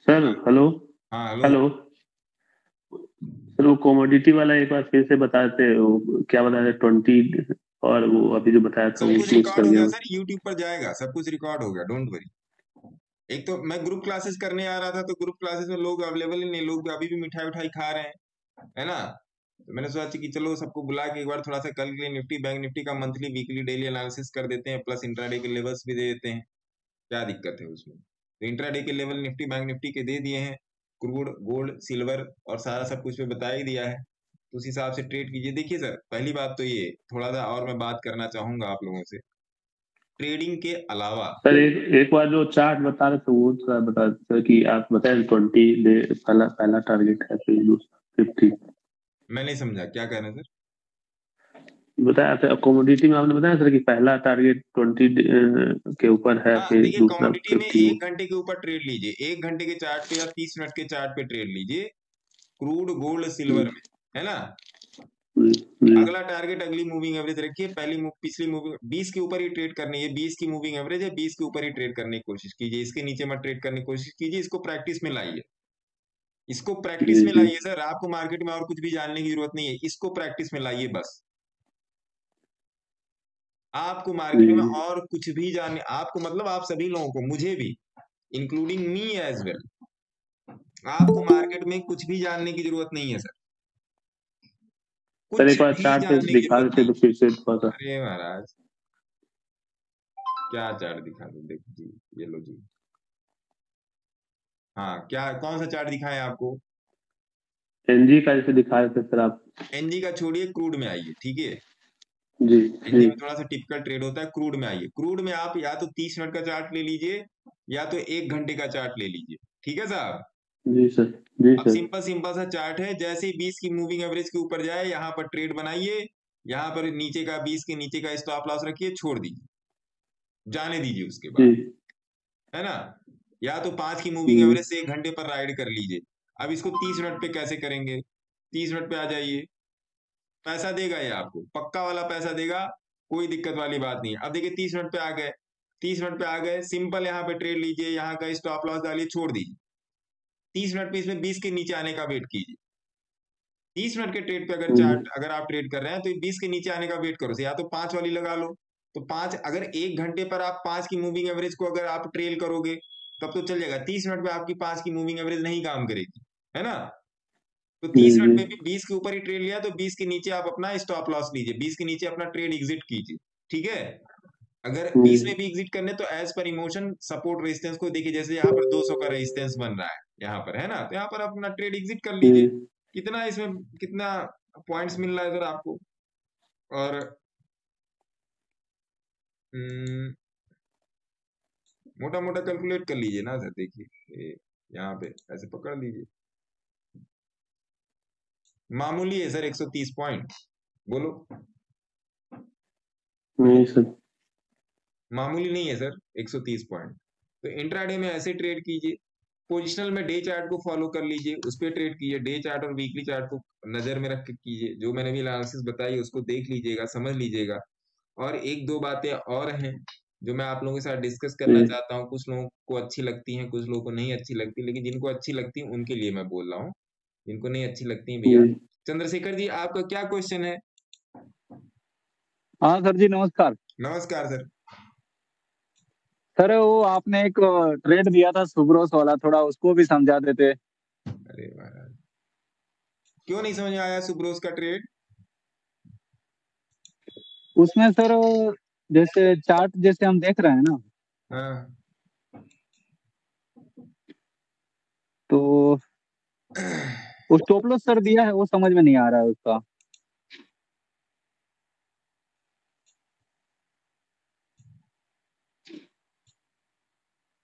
सर हाँ हेलो हाँ, हेलो। हेलो सर, वो कमोडिटी वाला एक बार फिर से बताते, वो क्या बताया 20, और वो अभी जो बताया था सब वो कुछ मिस रिकॉर्ड कर हो गया गया मैं। सर, यूट्यूब पर जाएगा, सब कुछ रिकॉर्ड हो गया, डोंट वरी। एक तो मैं ग्रुप क्लासेस करने आ रहा था, तो ग्रुप क्लासेस में लोग अवेलेबल ही नहीं, लोग अभी भी मिठाई उठाई खा रहे हैं, है ना। तो मैंने सोचा कि चलो सबको बुला के एक बार थोड़ा सा कल के लिए निफ्टी बैंक निफ्टी का मंथली वीकली डेली एनालिसिस कर देते हैं, प्लस इंट्राडे के लेवल्स भी दे देते हैं, क्या दिक्कत है उसमें। तो इंट्राडे के लेवल निफ्टी बैंक निफ्टी के दे दिए हैं, क्रूड गोल्ड सिल्वर और सारा सब कुछ पे बता ही दिया है, तो उस हिसाब से ट्रेड कीजिए। देखिए सर, पहली बात तो ये थोड़ा सा और मैं बात करना चाहूंगा आप लोगों से, ट्रेडिंग के अलावा। सर एक बार जो चार्ट बता रहे थे वो थोड़ा बता सर, कि आप बताए 20 डे पहला पहला टारगेट है, फिर दूसरा 50। मैं नहीं समझा क्या कह रहे हैं सर? बताया था कमोडिटी में, आपने बताया सर कि पहला टारगेट 20 के ऊपर है, हाँ फिर देखिए, दूसरा कमोडिटी में 50। 1 घंटे के ऊपर ट्रेड लीजिए, 1 घंटे के चार्ट पे या 30 मिनट के चार्ट पे ट्रेड लीजिए, क्रूड गोल्ड सिल्वर में, है ना। अगला टारगेट अगली मूविंग एवरेज रखिए, पिछली मूविंग 20 के ऊपर ही ट्रेड करनी है, 20 की मूविंग एवरेज है, 20 के ऊपर ही ट्रेड करने की कोशिश कीजिए, इसके नीचे मत ट्रेड करने की कोशिश कीजिए। इसको प्रैक्टिस में लाइए, इसको प्रैक्टिस जी में जी लाइए सर। आपको मार्केट में और कुछ भी जानने की जरूरत नहीं है, इसको प्रैक्टिस में लाइए बस। आपको मार्केट में जी और कुछ भी जानने, आपको मतलब आप सभी लोगों को, मुझे भी इंक्लूडिंग मी एज वेल, आपको मार्केट में कुछ भी जानने की जरूरत नहीं है सर, सर, कुछ एक बार भी चार्ट जानने की दिखा जरूरत देते नहीं। तो फिर से थोड़ा सा। अरे महाराज, क्या चार्ट दिखा दो, देखो जी, ये लो जी। हाँ, क्या कौन सा चार्ट दिखाएं आपको? एनजी का जैसे दिखा रहे थे सर आप। एनजी का छोड़िए, क्रूड में आइए, ठीक है। जी एनजी जी में थोड़ा सा टिपिकल ट्रेड होता है, क्रूड में आइए। क्रूड में आप या तो 30 मिनट का चार्ट ले लीजिए, या तो 1 घंटे का चार्ट ले लीजिए, ठीक है साहब। जी सर। जी अब सर। सिंपल सिंपल सा चार्ट है, जैसे ही 20 की मूविंग एवरेज के ऊपर जाए, यहाँ पर ट्रेड बनाइए, यहाँ पर नीचे का 20 के नीचे का स्टॉप लॉस रखिए, छोड़ दीजिए, जाने दीजिए उसके जी बाद, है ना। या तो 5 की मूविंग जी एवरेज से 1 घंटे पर राइड कर लीजिए। अब इसको 30 मिनट पे कैसे करेंगे? 30 मिनट पे आ जाइए, पैसा देगा ये आपको, पक्का वाला पैसा देगा, कोई दिक्कत वाली बात नहीं है। अब देखिए 30 मिनट पे आ गए, 30 मिनट पे आ गए, सिंपल यहाँ पे ट्रेड लीजिए, यहाँ का स्टॉप लॉस डालिए, छोड़ दीजिए। 30 मिनट पे इसमें 20 के नीचे आने का वेट कीजिए। 30 मिनट के ट्रेड पे अगर आप ट्रेड कर रहे हैं, तो 20 के नीचे आने का वेट करो, या तो 5 वाली लगा लो। तो 5, अगर 1 घंटे पर आप 5 की मूविंग एवरेज को अगर आप ट्रेल करोगे तब तो चल जाएगा। 30 मिनट पे आपकी 5 की मूविंग एवरेज नहीं काम करेगी, है ना। तो जी 30 मिनट जी में भी 20 के ऊपर ही ट्रेड लिया, तो 20 के नीचे आप अपना स्टॉप लॉस लीजिए, 20 के नीचे अपना ट्रेड एग्जिट कीजिए, ठीक है। अगर 20 में भी एग्जिट करने, तो as per emotion support resistance को देखिए, जैसे यहाँ पर 200 का रेजिस्टेंस बन रहा है यहाँ पर, है ना, तो यहाँ पर अपना ट्रेड एग्जिट कर लीजिए। कितना इसमें कितना पॉइंट्स मिल रहा है सर आपको? और मोटा मोटा कैलकुलेट कर लीजिए ना सर, देखिए यहाँ पे ऐसे पकड़ लीजिए, मामूली है सर 130 पॉइंट। बोलो। नहीं सर, मामूली नहीं है सर 130 पॉइंट। तो इंट्राडे में ऐसे ट्रेड कीजिए, पोजिशनल में डे चार्ट को फॉलो कर लीजिए, उस पर ट्रेड कीजिए। डे चार्ट और वीकली चार्ट को नजर में रख के कीजिए। जो मैंने भी एनालिसिस बताई उसको देख लीजिएगा, समझ लीजिएगा। और एक दो बातें और हैं जो मैं आप लोगों के साथ डिस्कस करना चाहता हूँ। कुछ लोगों को अच्छी लगती हैं, कुछ लोगों को नहीं अच्छी लगती, लेकिन जिनको अच्छी लगती है उनके लिए मैं बोल रहा हूँ, जिनको नहीं अच्छी लगती है भैया। चंद्रशेखर जी, आपका क्या क्वेश्चन है? हाँ सर जी, नमस्कार। नमस्कार सर। सर वो आपने एक ट्रेड दिया था सुब्रोस वाला, थोड़ा उसको भी समझा देते। अरे महाराज, क्यों नहीं समझ में आया सुब्रोस का ट्रेड? उसमें सर जैसे चार्ट जैसे हम देख रहे हैं ना, हाँ, तो वो स्टॉप लॉस सर दिया है, वो समझ में नहीं आ रहा है उसका।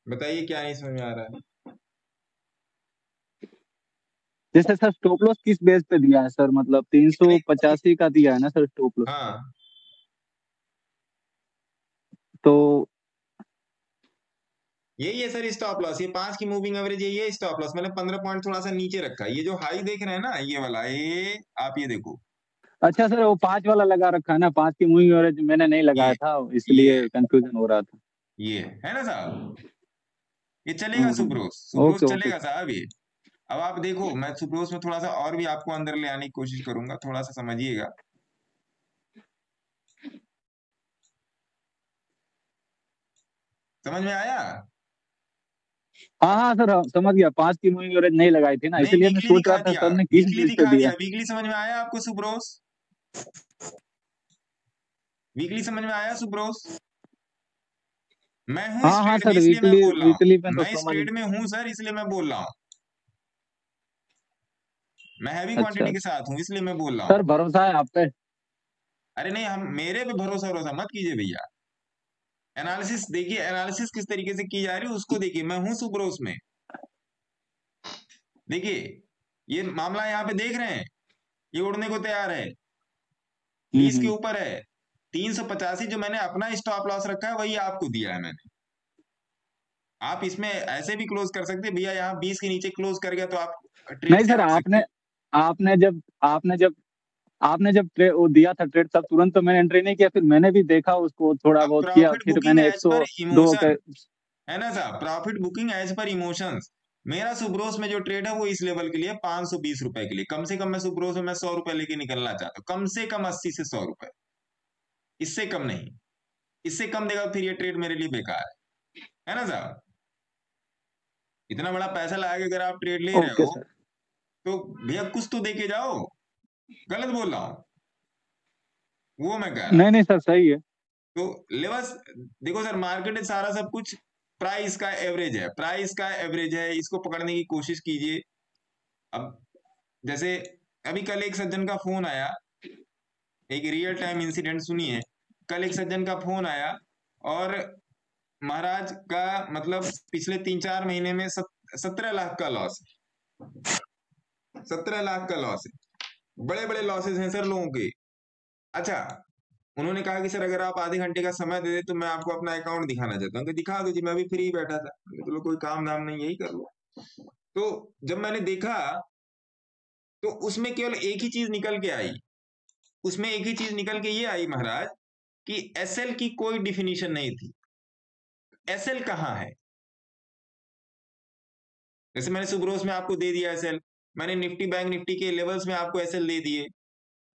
बताइए क्या नहीं समझ में आ रहा है? जैसे सर स्टॉप लॉस किस बेस पे दिया है सर, मतलब 385 का दिया है ना सर स्टॉप लॉस। हाँ, तो यही है सर स्टॉप लॉस। ये 5 की मूविंग एवरेज, यही है स्टॉप लॉस। मैंने 15 पॉइंट थोड़ा सा नीचे रखा है। ये जो हाई देख रहे हैं ना, ये वाला, ये आप ये देखो। अच्छा सर, वो 5 वाला लगा रखा है ना, 5 की मूविंग एवरेज मैंने नहीं लगाया था, इसलिए कंफ्यूजन हो रहा था। ये है ना साहब, ये चलेगा सुब्रोस, ओके ओके। चलेगा साहब ये। अब आप देखो, मैं सुब्रोस में थोड़ा सा और भी आपको अंदर ले आने की कोशिश करूंगा, थोड़ा सा समझिएगा। समझ में आया? हाँ हाँ सर, समझ गया। 5 की मूविंग एवरेज नहीं लगाई थी ना, इसलिए मैं सोच रहा था सर ने किस बेस पे दिया। वीकली समझ में आया आपको सुब्रोस? वीकली समझ में आया सुब्रोस? मैं हूँ हाँ हाँ इस सर, ट्रेड में, इसलिए मैं बोल रहा वीकली हूँ। में तो मैं इस ट्रेड में हूँ सर, इसलिए मैं बोल रहा हूँ। मैं हैवी क्वांटिटी के साथ हूँ, इसलिए मैं बोल रहा हूँ। सर भरोसा है आप पे? अरे नहीं, हम मेरे पे भरोसा मत कीजिए भैया। एनालिसिस देखिए, एनालिसिस किस तरीके से की जा रही है उसको देखिए। मैं हूं सुब्रोस में। देखिए ये मामला यहाँ पे देख रहे हैं, ये उड़ने को तैयार है, 20 के ऊपर है। 385 जो मैंने अपना स्टॉप लॉस रखा है वही आपको दिया है मैंने। आप इसमें ऐसे भी क्लोज कर सकते हैं भैया, यहाँ 20 के नीचे क्लोज कर गया तो आप ट्रेड नहीं सर, आपने जब वो दिया था ट्रेड, तब तुरंत तो मैंने एंट्री नहीं किया, फिर मैंने भी देखा उसको, थोड़ा बहुत किया, फिर मैंने 102 है ना साहब, profit booking as per emotions. मेरा सुब्रोस में जो ट्रेड है वो इस लेवल के लिए 520 रुपए के लिए, कम से कम मैं सुब्रोस में 100 रुपए लेके निकलना चाहता हूँ, कम से कम 80 से 100 रुपए, इससे कम नहीं। इससे कम देगा फिर ये ट्रेड मेरे लिए बेकार है ना साहब। इतना बड़ा पैसा लगा के अगर आप ट्रेड ले रहे हो तो भैया कुछ तो देके जाओ। गलत बोल रहा हूँ? वो मैं कह रहा हूँ। नहीं सर, सही है। तो लेवल्स देखो सर, मार्केट में सारा सब कुछ प्राइस का एवरेज है, प्राइस का एवरेज है, इसको पकड़ने की कोशिश कीजिए। अब जैसे अभी कल एक सज्जन का फोन आया, एक रियल टाइम इंसिडेंट सुनिए। कल एक सज्जन का फोन आया और महाराज का मतलब पिछले 3-4 महीने में 17 लाख का लॉस, 17 लाख का लॉस है। बड़े बड़े लॉसेस हैं सर लोगों के। अच्छा, उन्होंने कहा कि सर अगर आप आधे घंटे का समय दे दे तो मैं आपको अपना अकाउंट दिखाना चाहता हूँ। कि दिखा दो जी, मैं भी फ्री बैठा था, चलो कोई काम धाम नहीं, यही कर लो। तो जब मैंने देखा तो उसमें केवल एक ही चीज निकल के आई, उसमें एक ही चीज निकल के ये आई महाराज कि एसएल की कोई डिफिनीशन नहीं थी। एसएल कहाँ है? जैसे मैंने सुब्रोस में आपको दे दिया एसएल, मैंने निफ्टी बैंक निफ्टी के लेवल्स में आपको एसएल दे दिए।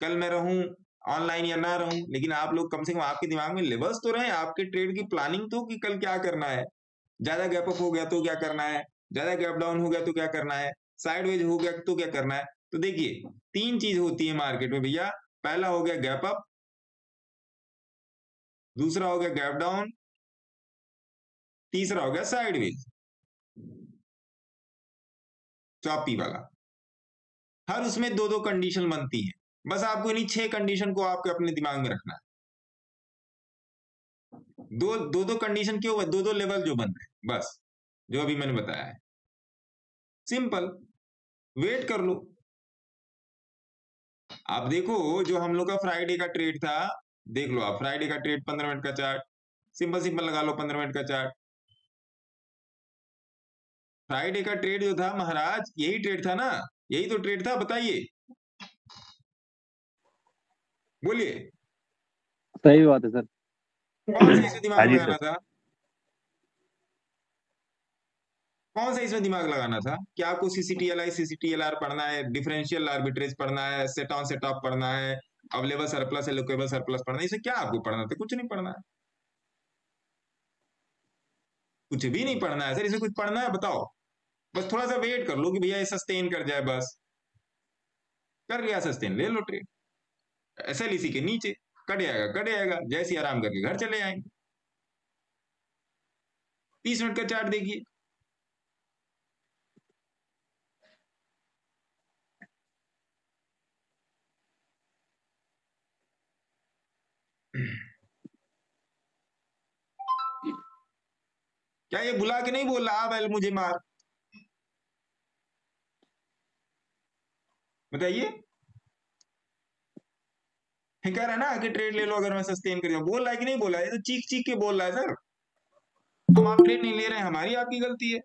कल मैं रहूं ऑनलाइन या ना रहूं, लेकिन आप लोग कम से कम आपके दिमाग में लेवल्स तो रहे, आपके ट्रेड की प्लानिंग तो कि कल क्या करना है। ज्यादा गैप अप हो गया तो क्या करना है, ज्यादा गैप डाउन हो गया तो क्या करना है, साइडवेज हो गया तो क्या करना है। तो देखिए 3 चीज होती है मार्केट में भैया। पहला हो गया गैप अप, दूसरा हो गया गैप डाउन, तीसरा हो गया साइडवेज, चॉपी वाला। हर उसमें 2-2 कंडीशन बनती है। बस आपको इन्हीं 6 कंडीशन को आपके अपने दिमाग में रखना है। दो कंडीशन क्यों है? 2-2 लेवल जो बन रहे हैं, बस जो अभी मैंने बताया है। सिंपल, वेट कर लो। आप देखो जो हम लोग का फ्राइडे का ट्रेड था, देख लो आप फ्राइडे का ट्रेड 15 मिनट का चार्ट, सिंपल सिंपल लगा लो 15 मिनट का चार्ट। फ्राइडे का ट्रेड जो था महाराज, यही ट्रेड था ना, यही तो ट्रेड था, बताइए, बोलिए। सही बात है सर। कौन सा इसमें दिमाग हाँ जी लगाना सर। था? कौन सा इसमें दिमाग लगाना था कि आपको सीसीटीएलआई सीसीटीएलआर पढ़ना है, डिफरेंशियल आर्बिट्रेज पढ़ना है, सेट ऑन सेट ऑफ पढ़ना है, अवेलेबल सरप्लस एलोकेबल सरप्लस पढ़ना है? इसे क्या आपको पढ़ना था? कुछ नहीं पढ़ना है, कुछ भी नहीं पढ़ना है सर। इसे कुछ पढ़ना है बताओ? बस थोड़ा सा वेट कर लो कि भैया ये सस्टेन कर जाए, बस कर लिया सस्टेन, ले लो ट्रेड, एसएलईसी के नीचे कट जाएगा, जैसे आराम करके घर चले आएंगे। 30 मिनट का चार्ट देखिए, क्या ये बुला के नहीं बोल रहा आ बैल मुझे मार? बताइए, कह रहा है ना कि ट्रेड ले लो अगर मैं सस्टेन कर जाऊं, बोल रहा है कि नहीं बोला है? ये तो चीख चीख के बोल रहा है सर। हम आप ट्रेड नहीं ले रहे हैं, हमारी आपकी गलती है।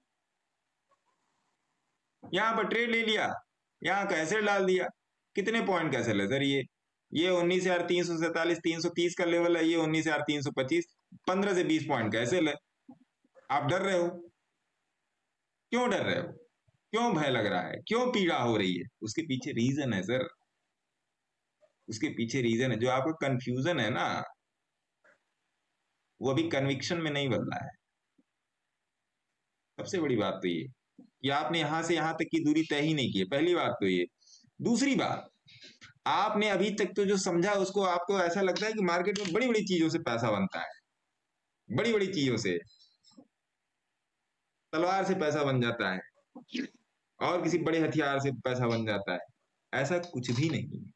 यहाँ पर ट्रेड ले लिया, यहाँ का एसेट डाल दिया, कितने पॉइंट का एसेट है सर? ये 19,347 330 का लेवल है, ये 19,325, 15 से 20 पॉइंट का एसेट है। आप डर रहे हो, क्यों डर रहे हो? क्यों भय लग रहा है? क्यों पीड़ा हो रही है? उसके पीछे रीजन है सर, उसके पीछे रीजन है। जो आपका कंफ्यूजन है ना, वो अभी कन्विक्शन में नहीं बदला है। सबसे बड़ी बात तो ये कि आपने यहां से यहां तक की दूरी तय ही नहीं की है, पहली बात तो ये। दूसरी बात, आपने अभी तक तो जो समझा उसको, आपको ऐसा लगता है कि मार्केट में बड़ी बड़ी चीजों से पैसा बनता है, बड़ी बड़ी चीजों से, तलवार से पैसा बन जाता है और किसी बड़े हथियार से पैसा बन जाता है। ऐसा कुछ भी नहीं है।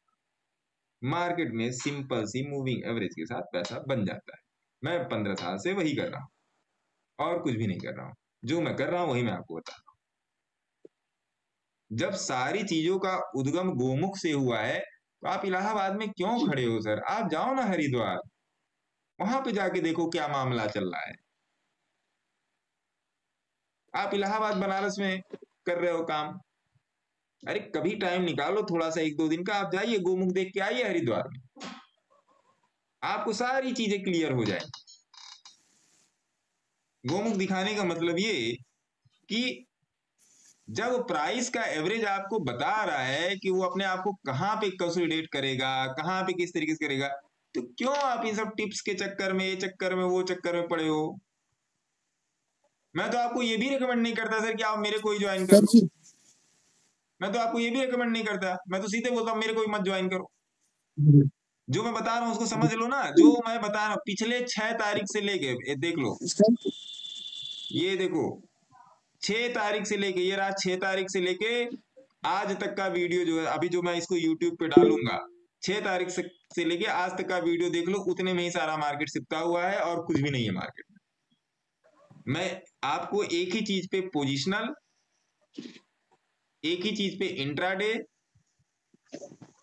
मार्केट में सिंपल सी मूविंग एवरेज के साथ पैसा बन जाता है। मैं 15 साल से वही कर रहा हूं और कुछ भी नहीं कर रहा हूं। जो मैं कर रहा हूं वही मैं आपको बता रहा हूं। जब सारी चीजों का उद्गम गोमुख से हुआ है, तो आप इलाहाबाद में क्यों खड़े हो सर? आप जाओ ना हरिद्वार, वहां पे जाके देखो क्या मामला चल रहा है। आप इलाहाबाद बनारस में कर रहे हो काम, अरे कभी टाइम निकालो थोड़ा सा, 1-2 दिन का, आप जाइए गोमुख देख के आइए हरिद्वार में, आपको सारी चीजें क्लियर हो जाए। गोमुख दिखाने का मतलब ये कि जब प्राइस का एवरेज आपको बता रहा है कि वो अपने आप को कहां पे कंसोलिडेट करेगा, कहां पे किस तरीके से करेगा, तो क्यों आप इन सब टिप्स के चक्कर में, ये चक्कर में, वो चक्कर में पड़े हो? मैं तो आपको ये भी रिकमेंड नहीं करता सर कि आप मेरे को ही ज्वाइन करो। मैं तो आपको ये भी रिकमेंड नहीं करता, मैं तो सीधे बोलता हूँ मेरे को ही मत ज्वाइन करो। जो मैं बता रहा हूँ उसको समझ लो ना। जो मैं बता रहा हूँ पिछले 6 तारीख से लेके, देख लो, ये देखो 6 तारीख से लेके, ये रहा 6 तारीख से लेके आज तक का वीडियो जो है, अभी जो मैं इसको यूट्यूब पे डालूंगा, 6 तारीख से लेके आज तक का वीडियो देख लो, उतने में ही सारा मार्केट सिपटा हुआ है और कुछ भी नहीं है मार्केट में। मैं आपको एक ही चीज पे पोजिशनल, एक ही चीज पे इंट्राडे,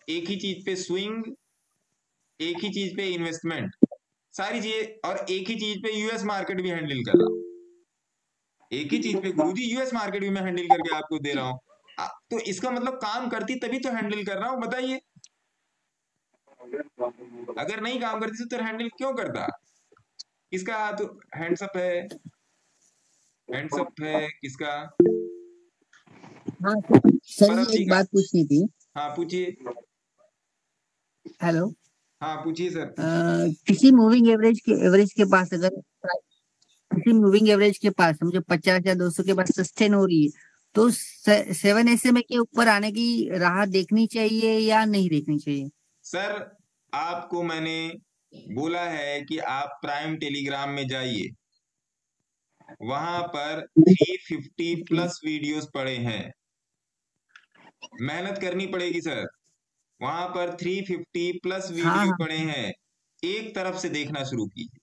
एक ही चीज पे स्विंग, एक ही चीज पे इन्वेस्टमेंट, सारी चीजें, और एक ही चीज पे यूएस मार्केट भी हैंडल कर रहा हूं। एक ही चीज पे गुरुजी यूएस मार्केट भी मैं हैंडल करके आपको दे रहा हूं। तो इसका मतलब काम करती तभी तो हैंडल कर रहा हूं, बताइए। अगर नहीं काम करती तो हैंडल क्यों करता? किसका हाथ हैंड्स अप है? हैंड्स अप है किसका? हाँ सर, एक बात पूछनी थी। हाँ पूछिए। हेलो। हाँ पूछिए सर। किसी मूविंग एवरेज के पास, अगर किसी मूविंग एवरेज के पास समझो 50 या 200 के पास सस्टेन हो रही है, तो 7 SMA के ऊपर आने की राह देखनी चाहिए या नहीं देखनी चाहिए? सर आपको मैंने बोला है कि आप प्राइम टेलीग्राम में जाइए, वहां पर 350 प्लस वीडियोस पड़े हैं, मेहनत करनी पड़ेगी सर। वहां पर 350 प्लस वीडियो पड़े हैं, एक तरफ से देखना शुरू कीजिए,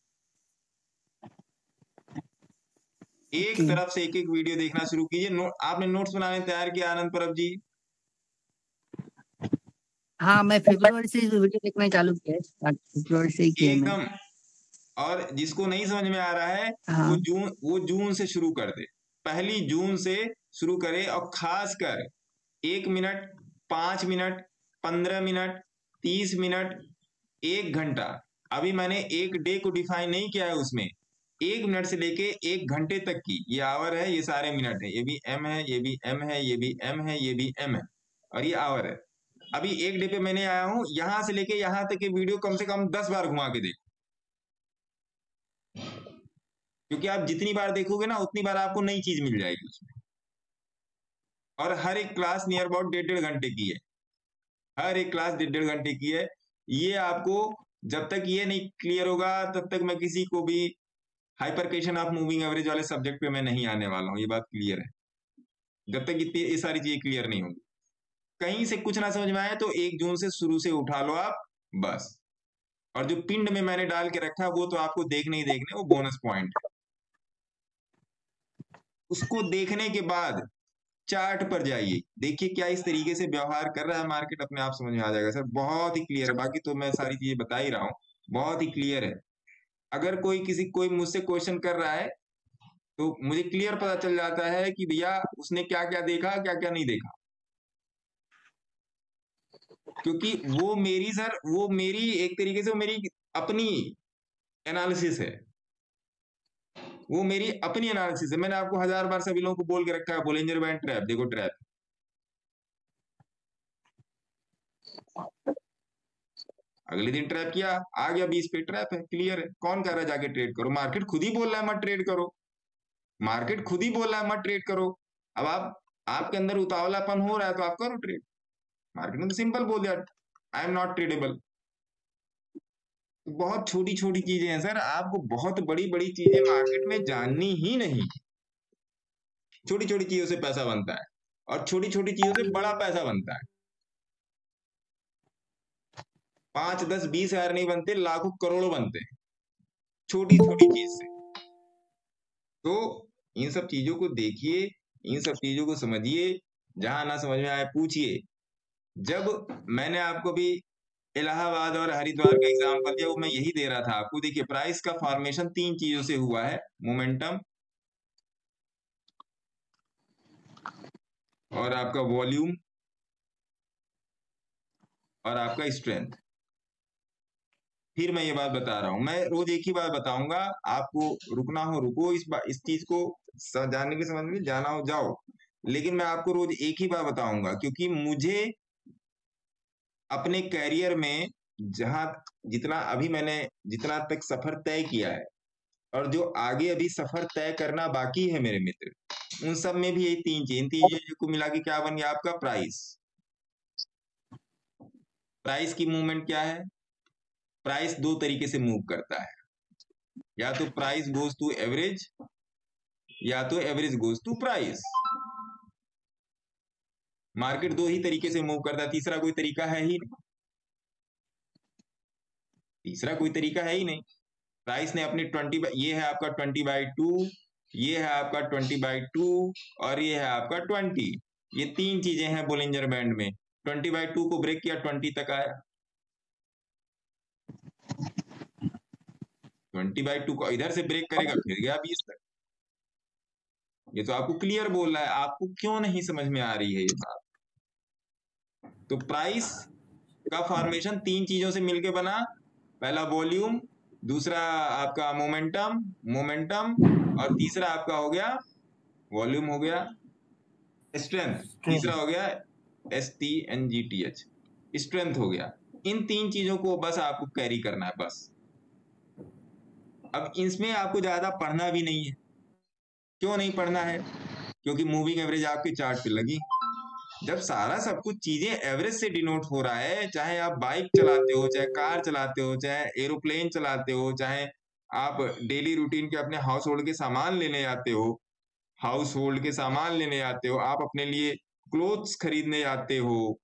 एक तरफ से एक एक वीडियो देखना शुरू कीजिए। आपने नोट्स बनाने तैयार किया आनंद परब जी? हाँ, मैं फरवरी से वीडियो देखना चालू किया है, फरवरी से ही किया है मैंने। एकदम। और जिसको नहीं समझ में आ रहा है हाँ। वो जून से शुरू कर दे, 1 जून से शुरू करे। और खासकर 1 मिनट, 5 मिनट, 15 मिनट, 30 मिनट, 1 घंटा। अभी मैंने एक डे को डिफाइन नहीं किया है उसमें, 1 मिनट से लेके 1 घंटे तक की, ये आवर है, ये सारे मिनट है, ये भी एम है, ये भी एम है, ये भी एम है, ये भी एम है, और ये आवर है। अभी एक डे पे मैंने आया हूं, यहां से लेके यहां तक की वीडियो कम से कम 10 बार घुमा के देखो, क्योंकि आप जितनी बार देखोगे ना उतनी बार आपको नई चीज मिल जाएगी उसमें। और हर एक क्लास नियर अबाउट 1.5 घंटे की है, हर एक क्लास 1.5 घंटे की है। ये आपको जब तक ये नहीं क्लियर होगा तब तक मैं किसी को भी हाइपरकेशन ऑफ मूविंग एवरेज वाले सब्जेक्ट पे मैं नहीं आने वाला हूं, ये बात क्लियर है। जब तक इतनी ये सारी चीजें क्लियर नहीं होंगी, कहीं से कुछ ना समझ में आए तो 1 जून से शुरू से उठा लो आप बस। और जो पिंड में मैंने डाल के रखा वो तो आपको देखने ही देखने, वो बोनस पॉइंट है। उसको देखने के बाद चार्ट पर जाइए, देखिए क्या इस तरीके से व्यवहार कर रहा है मार्केट, अपने आप समझ में आ जाएगा। सर बहुत ही क्लियर है, बाकी तो मैं सारी चीजें बता ही रहा हूँ, बहुत ही क्लियर है। अगर कोई मुझसे क्वेश्चन कर रहा है तो मुझे क्लियर पता चल जाता है कि भैया उसने क्या क्या देखा, क्या क्या नहीं देखा, क्योंकि वो मेरी एक तरीके से वो मेरी अपनी एनालिसिस है, वो मेरी अपनी एनालिसिस है। मैंने आपको 1000 बार सभी लोगों को बोल के रखा है, बोलिंजर बैंड ट्रैप देखो, ट्रैप अगले दिन ट्रैप किया, आ गया 20 पे, ट्रैप है, क्लियर है। कौन कह रहा है जाके ट्रेड करो? मार्केट खुद ही बोल रहा है मत ट्रेड करो, मार्केट खुद ही बोल रहा है मत ट्रेड करो। अब आपके अंदर उतावलापन हो रहा है तो आप करो ट्रेड, मार्केट ने तो सिंपल बोल दिया आई एम नॉट ट्रेडेबल। बहुत छोटी छोटी चीजें हैं सर, आपको बहुत बड़ी बड़ी चीजें मार्केट में जाननी ही नहीं। छोटी छोटी चीजों से पैसा बनता है और छोटी छोटी चीजों से बड़ा पैसा बनता है। 5, 10, 20 हजार नहीं बनते, लाखों करोड़ों बनते हैं छोटी छोटी चीज से। तो इन सब चीजों को देखिए, इन सब चीजों को समझिए, जहां ना समझ में आए पूछिए। जब मैंने आपको भी इलाहाबाद और हरिद्वार का एग्जांपल दिया, वो मैं यही दे रहा था आपको। देखिए प्राइस का फॉर्मेशन 3 चीजों से हुआ है, मोमेंटम और आपका वॉल्यूम और आपका स्ट्रेंथ। फिर मैं ये बात बता रहा हूं, मैं रोज एक ही बात बताऊंगा, आपको रुकना हो रुको, इस चीज को जानने की समझ में जाना हो जाओ, लेकिन मैं आपको रोज एक ही बात बताऊंगा, क्योंकि मुझे अपने कैरियर में मैंने जितना तक सफर तय किया है और जो आगे अभी सफर तय करना बाकी है मेरे मित्र, उन सब में भी यही 3 चीज, इन 3 चीजों को मिला के क्या बन गया आपका प्राइस। प्राइस की मूवमेंट क्या है? प्राइस 2 तरीके से मूव करता है, या तो प्राइस गोज टू एवरेज या तो average goes to price. Market 2 ही तरीके से मूव करता है, तीसरा कोई तरीका है ही नहीं, तीसरा कोई तरीका है ही नहीं। प्राइस ने अपने 20 ये है आपका 20/2, ये है आपका 20/2 और ये है आपका 20, ये 3 चीजें हैं बोलिंजर बैंड में। 20/2 को ब्रेक किया, 20 तक आया, 20/2 को इधर से ब्रेक करेगा फिर गया 20 तक। ये तो आपको क्लियर बोल रहा है, आपको क्यों नहीं समझ में आ रही है ये बात? तो प्राइस का फॉर्मेशन 3 चीजों से मिलकर बना, पहला वॉल्यूम, दूसरा आपका मोमेंटम और तीसरा आपका हो गया वॉल्यूम, हो गया स्ट्रेंथ, तीसरा हो गया STNGTH, स्ट्रेंथ हो गया। इन 3 चीजों को बस आपको कैरी करना है बस। अब इसमें आपको ज्यादा पढ़ना भी नहीं है। क्यों नहीं पढ़ना है? क्योंकि मूविंग एवरेज आपके चार्ट पे लगी। जब सारा सब कुछ चीजें एवरेज से डिनोट हो रहा है, चाहे आप बाइक चलाते हो, चाहे कार चलाते हो, चाहे एरोप्लेन चलाते हो, चाहे आप डेली रूटीन के अपने हाउस होल्ड के सामान लेने आते हो, आप अपने लिए क्लोथ्स खरीदने आते हो,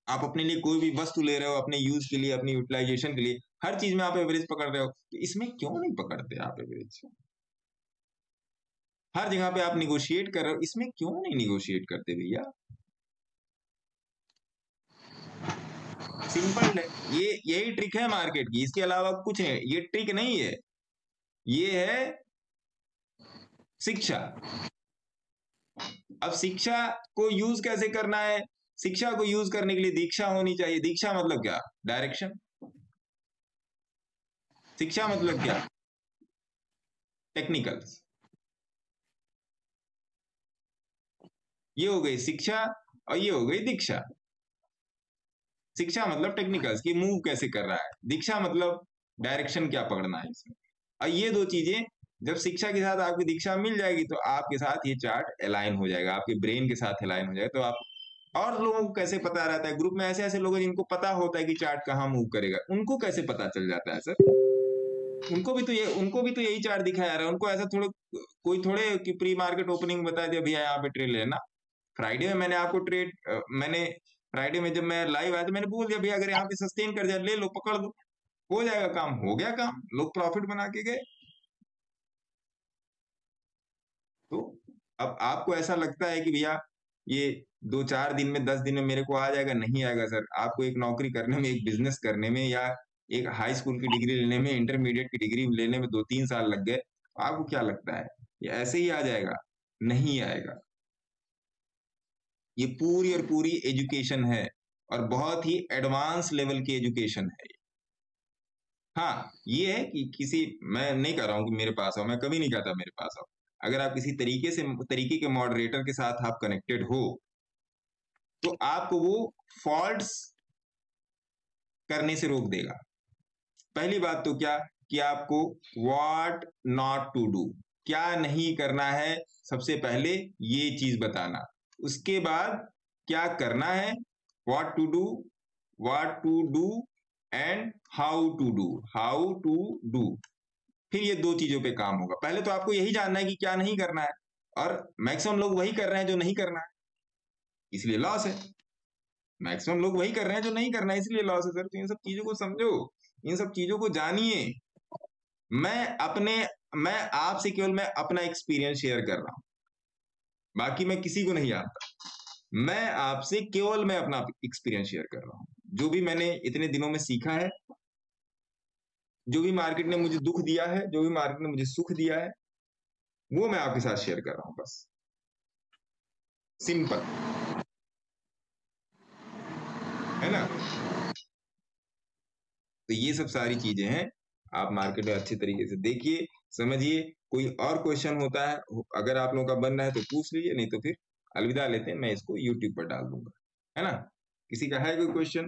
आप अपने लिए कोई भी वस्तु ले रहे हो अपने यूज के लिए, अपनी यूटिलाइजेशन के लिए, हर चीज में आप एवरेज पकड़ रहे हो। तो इसमें क्यों नहीं पकड़ते आप एवरेज? हर जगह पे आप निगोशिएट कर रहे हो, इसमें क्यों नहीं निगोशिएट करते भैया? सिंपल है, ये यही ट्रिक है मार्केट की, इसके अलावा कुछ नहीं। ये ट्रिक नहीं है, ये है शिक्षा। अब शिक्षा को यूज कैसे करना है? शिक्षा को यूज करने के लिए दीक्षा होनी चाहिए। दीक्षा मतलब क्या? डायरेक्शन। शिक्षा मतलब क्या? टेक्निकल्स। ये हो गई शिक्षा और ये हो गई दीक्षा। शिक्षा मतलब टेक्निकल्स कि मूव कैसे कर रहा है, दीक्षा मतलब डायरेक्शन क्या पकड़ना है इसमें। और ये दो चीजें जब शिक्षा के साथ आपकी दीक्षा मिल जाएगी तो आपके साथ ये चार्ट अलाइन हो जाएगा, आपके ब्रेन के साथ अलाइन हो जाएगा। तो आप और लोगों को कैसे पता रहता है? ग्रुप में ऐसे ऐसे लोग हैं जिनको पता होता है कि चार्ट कहाँ मूव करेगा, उनको कैसे पता चल जाता है सर? उनको भी तो यही चार्ट दिखाया रहा है। उनको ऐसा कोई थोड़े कि प्री मार्केट ओपनिंग बता दिया भैया यहाँ पे ट्रेड लेना। फ्राइडे में मैंने आपको फ्राइडे में जब मैं लाइव आया तो मैंने बोल दिया भैया अगर यहाँ पे सस्टेन कर जाए ले लो, पकड़ दो, हो जाएगा काम। हो गया काम, लोग प्रॉफिट बना के गए। तो अब आपको ऐसा लगता है कि भैया ये 2-4 दिन में 10 दिन में मेरे को आ जाएगा, नहीं आएगा सर। आपको एक नौकरी करने में, एक बिजनेस करने में, या एक हाई स्कूल की डिग्री लेने में, इंटरमीडिएट की डिग्री लेने में 2-3 साल लग गए। आपको क्या लगता है ये ऐसे ही आ जाएगा? नहीं आएगा। ये पूरी और पूरी एजुकेशन है और बहुत ही एडवांस लेवल की एजुकेशन है। हाँ ये है कि मैं नहीं कह रहा हूं कि मेरे पास आओ, मैं कभी नहीं कहता मेरे पास आओ। अगर आप किसी तरीके के मॉडरेटर के साथ आप कनेक्टेड हो तो आपको वो फॉल्ट्स करने से रोक देगा। पहली बात तो क्या कि आपको व्हाट नॉट टू डू, क्या नहीं करना है, सबसे पहले ये चीज बताना। उसके बाद क्या करना है, what to do and how to do. फिर ये दो चीजों पे काम होगा। पहले तो आपको यही जानना है कि क्या नहीं करना है, और मैक्सिमम लोग वही कर रहे हैं जो नहीं करना है, इसलिए लॉस है। मैक्सिमम लोग वही कर रहे हैं जो नहीं करना है, इसलिए लॉस है सर। तो इन सब चीजों को समझो, इन सब चीजों को जानिए। मैं आपसे केवल मैं अपना एक्सपीरियंस शेयर कर रहा हूं, बाकी मैं किसी को नहीं जानता। मैं आपसे केवल मैं अपना एक्सपीरियंस शेयर कर रहा हूं, जो भी मैंने इतने दिनों में सीखा है, जो भी मार्केट ने मुझे दुख दिया है, जो भी मार्केट ने मुझे सुख दिया है, वो मैं आपके साथ शेयर कर रहा हूं, बस सिंपल है ना। तो ये सब सारी चीजें हैं, आप मार्केट में अच्छे तरीके से देखिए, समझिए। कोई और क्वेश्चन होता है अगर आप लोगों का बन रहा है तो पूछ लीजिए, नहीं तो फिर अलविदा लेते हैं, मैं इसको YouTube पर डाल दूंगा, है ना। किसी का है कोई क्वेश्चन?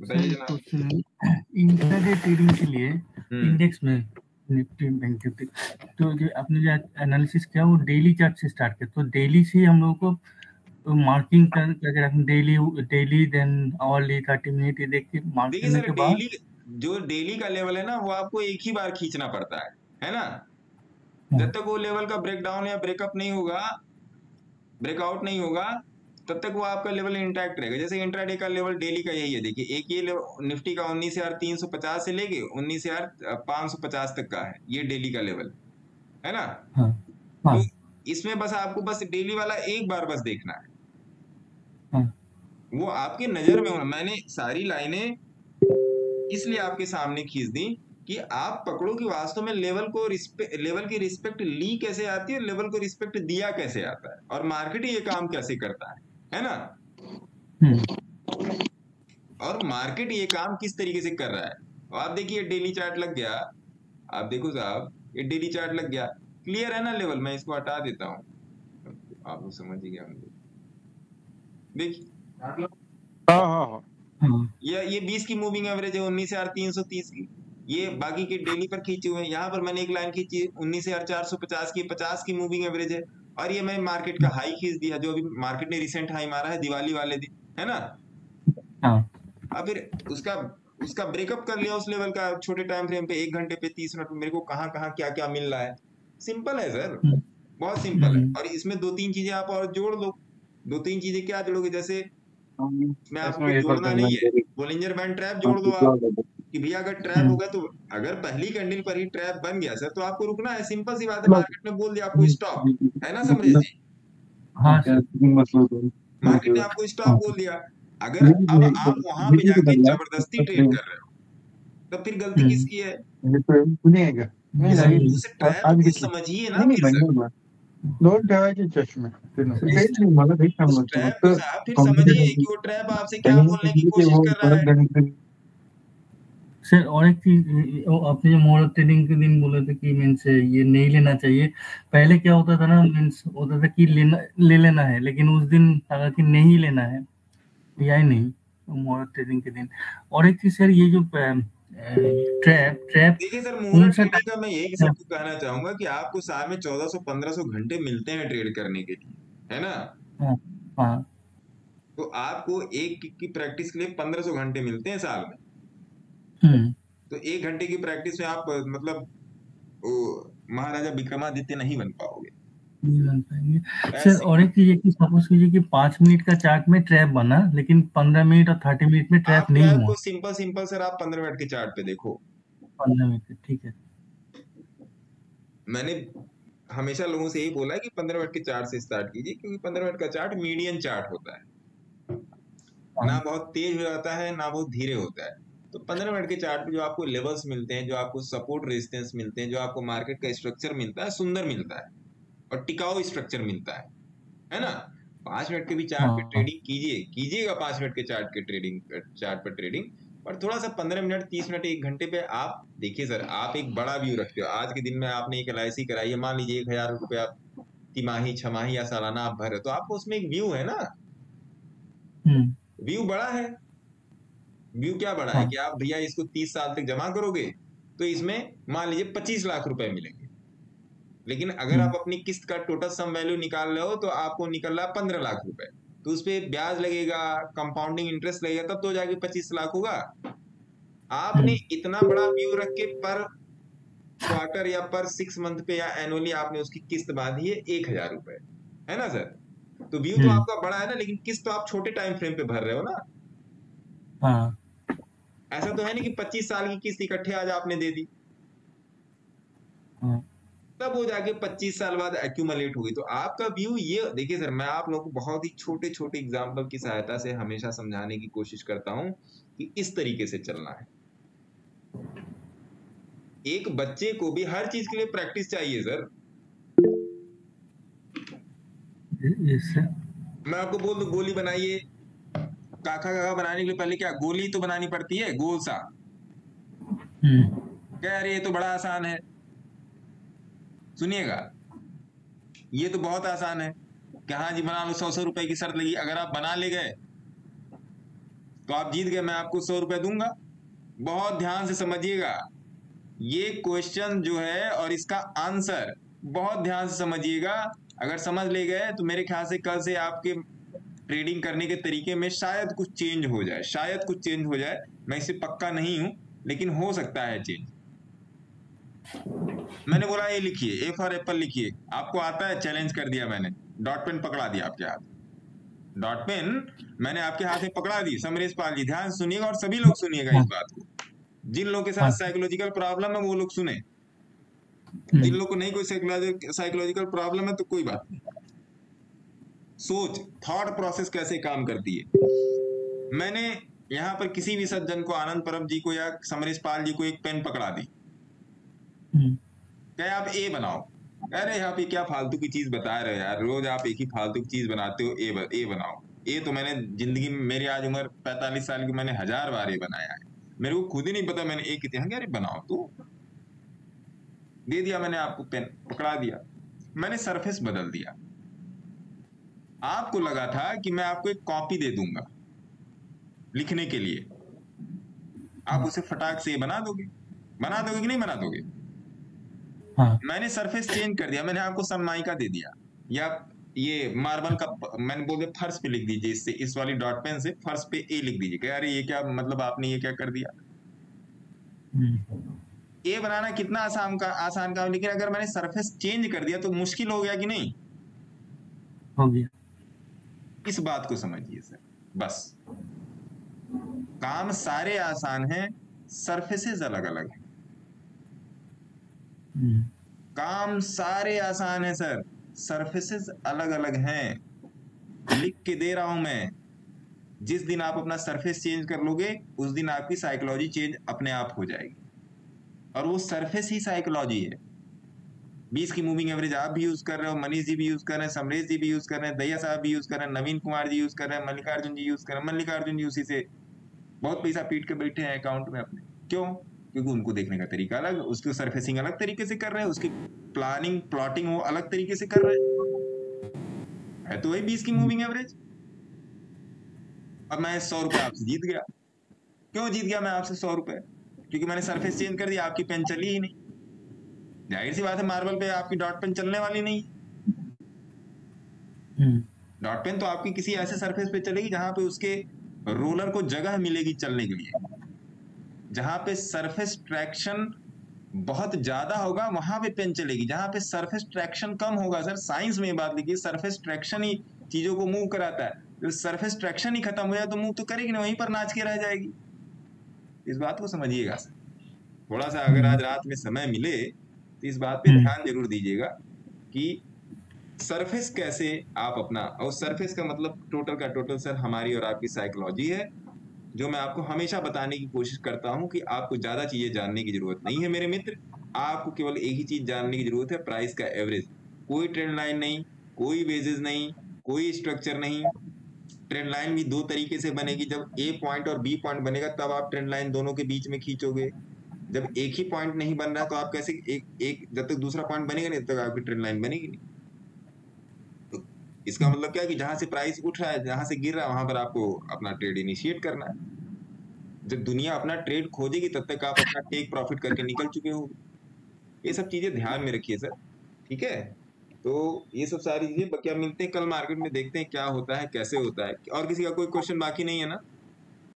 बताइए जनाब। इंट्राडे ट्रेडिंग के लिए इंडेक्स में निफ्टी बैंक निफ्टी, तो जो आपने जो एनालिसिस किया वो डेली चार्ट से स्टार्ट किया, तो डेली से हम लोगों को मार्किंग करके रखना, डेली देन आवरली 30 मिनट ये देख के मार्क करने के बाद जो डेली का लेवल है ना वो आपको एक ही बार खींचना पड़ता है ना। जब तक वो लेवल का ब्रेकडाउन या ब्रेकअप नहीं होगा, ब्रेकआउट नहीं होगा, तब तक वो आपका लेवल इंटैक्ट रहेगा। जैसे इंट्राडे का लेवल डेली का यही है, देखिए एक ये निफ्टी का 19,350 से लेके 19,550 तक का है, ये डेली का लेवल है ना। तो इसमें बस आपको बस डेली वाला एक बार बस देखना है, वो आपके नजर में होना। मैंने सारी लाइनें इसलिए आपके सामने खींच दी कि आप पकड़ो कि वास्तव में लेवल की रिस्पेक्ट ली कैसे आती है, लेवल को रिस्पेक्ट दिया कैसे आता है, और मार्केट ये काम कैसे करता है ना। और मार्केट ये काम किस तरीके से कर रहा है। और आप देखिए डेली चार्ट लग गया, आप देखो साहब ये डेली चार्ट लग गया, क्लियर है ना लेवल। मैं इसको हटा देता हूँ, आप लोग समझ ही गया। देखिए ये 20 की मूविंग एवरेज है, 19,330 की। ये बाकी के डेली पर खींचे हुए हैं। यहाँ पर मैंने एक लाइन खींची 19,450 की, 50 की मूविंग एवरेज है। और ये मैं मार्केट का हाई खींच दिया, जो अभी मार्केट ने रिसेंट हाई मारा है दिवाली वाले दिन, है ना। अब फिर उसका ब्रेकअप कर लिया उस लेवल का छोटे टाइम फ्रेम पे, 1 घंटे पे, 30 मिनट पे। मेरे को कहाँ क्या क्या मिल रहा है, सिंपल है सर, बहुत सिंपल है। और इसमें 2-3 चीजें आप और जोड़ दो। 2-3 चीजें क्या जोड़ोगे, जैसे मैं आपको जोड़ना नहीं है, बोलिंजर बैंड ट्रैप जोड़ दो आप, कि भैया अगर ट्रैप होगा तो अगर पहली कैंडल पर ही ट्रैप बन गया सर तो आपको रुकना है, सिंपल सी बात है। मार्केट ने बोल दिया आपको स्टॉप, है ना समरेश जी। मार्केट ने आपको स्टॉप बोल दिया। अगर अब आप वहां पे जाके जबरदस्ती ट्रेड कर रहे हो, तो फिर गलती किसकी है? उस ट्रैप को समझिए ना फिर सर, उस ट्रैप को आप फिर समझिए कि वो ट्रैप आपसे क्या बोलने की कोशिश कर रहा है। सर और एक चीज, आपने जो मॉडल ट्रेडिंग के दिन बोले थे कि मीन्स ये नहीं लेना चाहिए, पहले क्या होता था ना, मीन्स होता था कि ले लेना है, लेकिन उस दिन लगा कि नहीं लेना है, लिया ही नहीं मॉडल ट्रेडिंग के दिन। और एक चीज सर, ये जो ट्रैप देखिए सर, मॉडल ट्रेडिंग का मैं यही सबको कहना चाहूंगा कि आपको साल में 1400-1500 घंटे मिलते हैं ट्रेड करने के लिए, है ना? हाँ। तो आपको एक किक की प्रैक्टिस के लिए 1500 घंटे मिलते हैं साल में। तो 1 घंटे की प्रैक्टिस में आप मतलब महाराजा विक्रमादित्य नहीं बन पाओगे, नहीं बन पाएंगे सर। और एक चीज कि सपोज कीजिए कि 5 मिनट का चार्ट में ट्रैप बना, लेकिन 15 मिनट और 30 मिनट में ट्रैप नहीं हुआ। तो सिंपल सर, आप 15 मिनट के चार्ट पे देखो। 15 मिनट, ठीक है। मैंने हमेशा लोगों से यही बोला है कि 15 मिनट के चार्ट से स्टार्ट कीजिए, क्योंकि 15 मिनट का चार्ट मीडियन चार्ट होता है, ना बहुत तेज हो जाता है ना बहुत धीरे होता है। तो 15 मिनट के चार्ट पे जो आपको लेवल्स मिलते हैं, जो आपको सपोर्ट रेजिस्टेंस मिलते हैं, जो आपको मार्केट का स्ट्रक्चर मिलता है, सुंदर मिलता है और टिकाऊ स्ट्रक्चर मिलता है ना? 5 मिनट के भी चार्ट पे ट्रेडिंग कीजिएगा 5 मिनट के चार्ट पर ट्रेडिंग, और थोड़ा सा 15 मिनट 30 मिनट 1 घंटे पे आप देखिए सर, आप एक बड़ा व्यू रखते हो। आज के दिन में आपने एक LIC कराई है, मान लीजिए 1000 रुपया तिमाही, छमाही या सालाना आप भर रहे हो, तो आपको उसमें एक व्यू है ना, व्यू बड़ा है। व्यू क्या बड़ा है कि आप भैया इसको 30 साल तक जमा करोगे तो इसमें मान लीजिए 25 लाख रुपए मिलेंगे, लेकिन अगर आप अपनी किस्त का टोटल सम वैल्यू निकाल रहे हो तो आपको निकल रहा है 15 लाख रुपए, तो उस पे ब्याज लगेगा, कंपाउंडिंग इंटरेस्ट लगेगा, तब तो जाके 25 लाख होगा। आपने इतना बड़ा व्यू रख के पर क्वार्टर या पर 6 मंथ पे या एनुअली आपने उसकी किस्त बांधी है 1000 रुपए, है ना सर? तो व्यू तो आपका बड़ा है ना, लेकिन किस्त तो आप छोटे टाइम फ्रेम पे भर रहे हो ना। हाँ। ऐसा तो है नहीं कि 25 साल की किस्त इकट्ठे आज आपने दे दी, तब वो जाके 25 साल बाद एक्यूमुलेट होगी। तो आपका व्यू ये देखिए सर, मैं आप लोगों को बहुत ही छोटे छोटे एग्जाम्पल की सहायता से हमेशा समझाने की कोशिश करता हूं कि इस तरीके से चलना है। एक बच्चे को भी हर चीज के लिए प्रैक्टिस चाहिए सर। मैं आपको बोल दूं, गोली बनाइए, काका बनाने के लिए पहले क्या गोली तो बनानी पड़ती है, गोल सा। क्या अरे ये तो बड़ा आसान है, सुनिएगा, ये तो बहुत आसान है कि हाँ जी बना लो, 100 रुपए की शर्त लगी, अगर आप बना ले गए तो आप जीत गए, मैं आपको 100 रुपए दूंगा। बहुत ध्यान से समझिएगा ये क्वेश्चन जो है और इसका आंसर, बहुत ध्यान से समझिएगा। अगर समझ ले गए तो मेरे ख्याल से कल से आपके ट्रेडिंग करने के तरीके में शायद कुछ चेंज हो जाए, मैं इससे पक्का नहीं हूं, लेकिन हो सकता है चेंज। मैंने बोला ये लिखिए, A फॉर एप्पल लिखिए, आपको आता है, चैलेंज कर दिया मैंने, डॉट पेन पकड़ा दिया आपके हाथ, डॉट पेन मैंने आपके हाथ में पकड़ा दी। समरेश पाल जी ध्यान सुनिएगा और सभी लोग सुनिएगा इस बात को, जिन लोगों के साथ साइकोलॉजिकल प्रॉब्लम है वो लोग सुने, जिन लोगों को नहीं कोई साइकोलॉजिकल प्रॉब्लम है तो कोई बात नहीं। सोच, थॉट प्रोसेस कैसे काम करती है। मैंने यहाँ पर किसी भी सज्जन को, आनंद परब जी को या समरेश पाल जी को एक पेन पकड़ा दी, क्या आप ए बनाओ, अरे यहाँ पे क्या फालतू की चीज बता रहे हो यार, रोज आप एक ही फालतू की चीज बनाते हो, ए बनाओ। ए तो मैंने जिंदगी में, मेरी आज उम्र 45 साल की, मैंने 1000 बार ए बनाया है, मेरे को खुद ही नहीं पता मैंने ए कितने, अरे बनाओ, तो दे दिया मैंने आपको पेन, पकड़ा दिया, मैंने सरफेस बदल दिया। आपको लगा था कि मैं आपको एक कॉपी दे दूंगा लिखने के लिए, आप उसे फटाक से बना दोगे कि नहीं बना दोगे? हाँ। मैंने सरफेस चेंज कर दिया, मैंने आपको सनमाइका दे दिया, या ये मार्बल का, मैंने बोल दिया फर्श पे लिख दीजिए, इससे, इस वाली डॉट पेन से फर्श पे ए लिख दीजिए। अरे ये क्या मतलब, आपने ये क्या कर दिया? ए बनाना कितना आसान काम, लेकिन अगर मैंने सरफेस चेंज कर दिया तो मुश्किल हो गया कि नहीं? हो गया। इस बात को समझिए सर, बस काम सारे आसान हैं, सरफेसेस अलग अलग हैं। काम सारे आसान है सर, सरफेसेस अलग अलग हैं। लिख के दे रहा हूं मैं। जिस दिन आप अपना सरफेस चेंज कर लोगे उस दिन आपकी साइकोलॉजी चेंज अपने आप हो जाएगी, और वो सरफेस ही साइकोलॉजी है। 20 की मूविंग एवरेज आप भी यूज कर रहे हो, मनीष जी भी यूज कर रहे हैं, समरेश जी भी यूज कर रहे हैं, दैया साहब भी यूज कर रहे हैं, नवीन कुमार जी यूज कर रहे हैं, मल्लिकार्जुन जी यूज कर रहे हैं। मल्लिकार्जुन जी उसी से बहुत पैसा पीट के बैठे हैं अकाउंट में अपने। क्यों? क्योंकि उनको देखने का तरीका अलग, उसकी सरफेसिंग अलग तरीके से कर रहे हैं, उसकी प्लानिंग प्लॉटिंग वो अलग तरीके से कर रहे हैं। है तो वही 20 की मूविंग एवरेज। अब मैं 100 रुपए आपसे जीत गया। क्यों जीत गया मैं आपसे 100 रुपए? क्योंकि मैंने सरफेस चेंज कर दिया, आपकी पेन चली ही नहीं। जाहिर सी बात है मार्बल पे आपकी डॉट पेन चलने वाली नहीं। डॉट पेन तो आपकी किसी ऐसे सरफेस पे चलेगी जहां पे उसके रोलर को जगह मिलेगी चलने के लिए। जहां पे सरफेस ट्रैक्शन बहुत ज्यादा होगा वहां पे पेन चलेगी, जहां पे सरफेस ट्रैक्शन कम होगा। सर साइंस में बात लिखी, सरफेस ट्रैक्शन ही चीजों को मूव कराता है। तो सरफेस ट्रैक्शन ही खत्म हो जाए तो मूव तो करेगी ना, वहीं पर नाच के रह जाएगी। इस बात को समझिएगा सर, थोड़ा सा अगर आज रात में समय मिले तो इस बात पे ध्यान जरूर दीजिएगा कि सरफेस कैसे आप अपना, और सरफेस का मतलब टोटल का टोटल सर हमारी और आपकी साइकोलॉजी है, जो मैं आपको हमेशा बताने की कोशिश करता हूं कि आपको ज्यादा चीजें जानने की जरूरत नहीं है मेरे मित्र। आपको केवल एक ही चीज जानने की जरूरत है, प्राइस का एवरेज। कोई ट्रेंड लाइन नहीं, कोई बेसिस नहीं, कोई स्ट्रक्चर नहीं। ट्रेंड लाइन भी दो तरीके से बनेगी, जब ए पॉइंट और बी पॉइंट बनेगा तब आप ट्रेंड लाइन दोनों के बीच में खींचोगे। जब एक ही पॉइंट नहीं बन रहा तो आप कैसे एक जब तक दूसरा पॉइंट बनेगा नहीं तब तक आपकी ट्रेंड लाइन बनेगी नहीं। तो इसका मतलब क्या है कि जहां से प्राइस उठ रहा है, जहां से गिर रहा है, वहां पर आपको अपना ट्रेड इनिशिएट करना है। जब दुनिया अपना ट्रेड खोजेगी तब तक आप अपना टेक प्रॉफिट करके निकल चुके हो। ये सब चीजें ध्यान में रखिए सर, ठीक है? तो ये सब सारी चीजें, क्या मिलते हैं कल मार्केट में, देखते हैं क्या होता है कैसे होता है। और किसी का कोई क्वेश्चन बाकी नहीं है ना?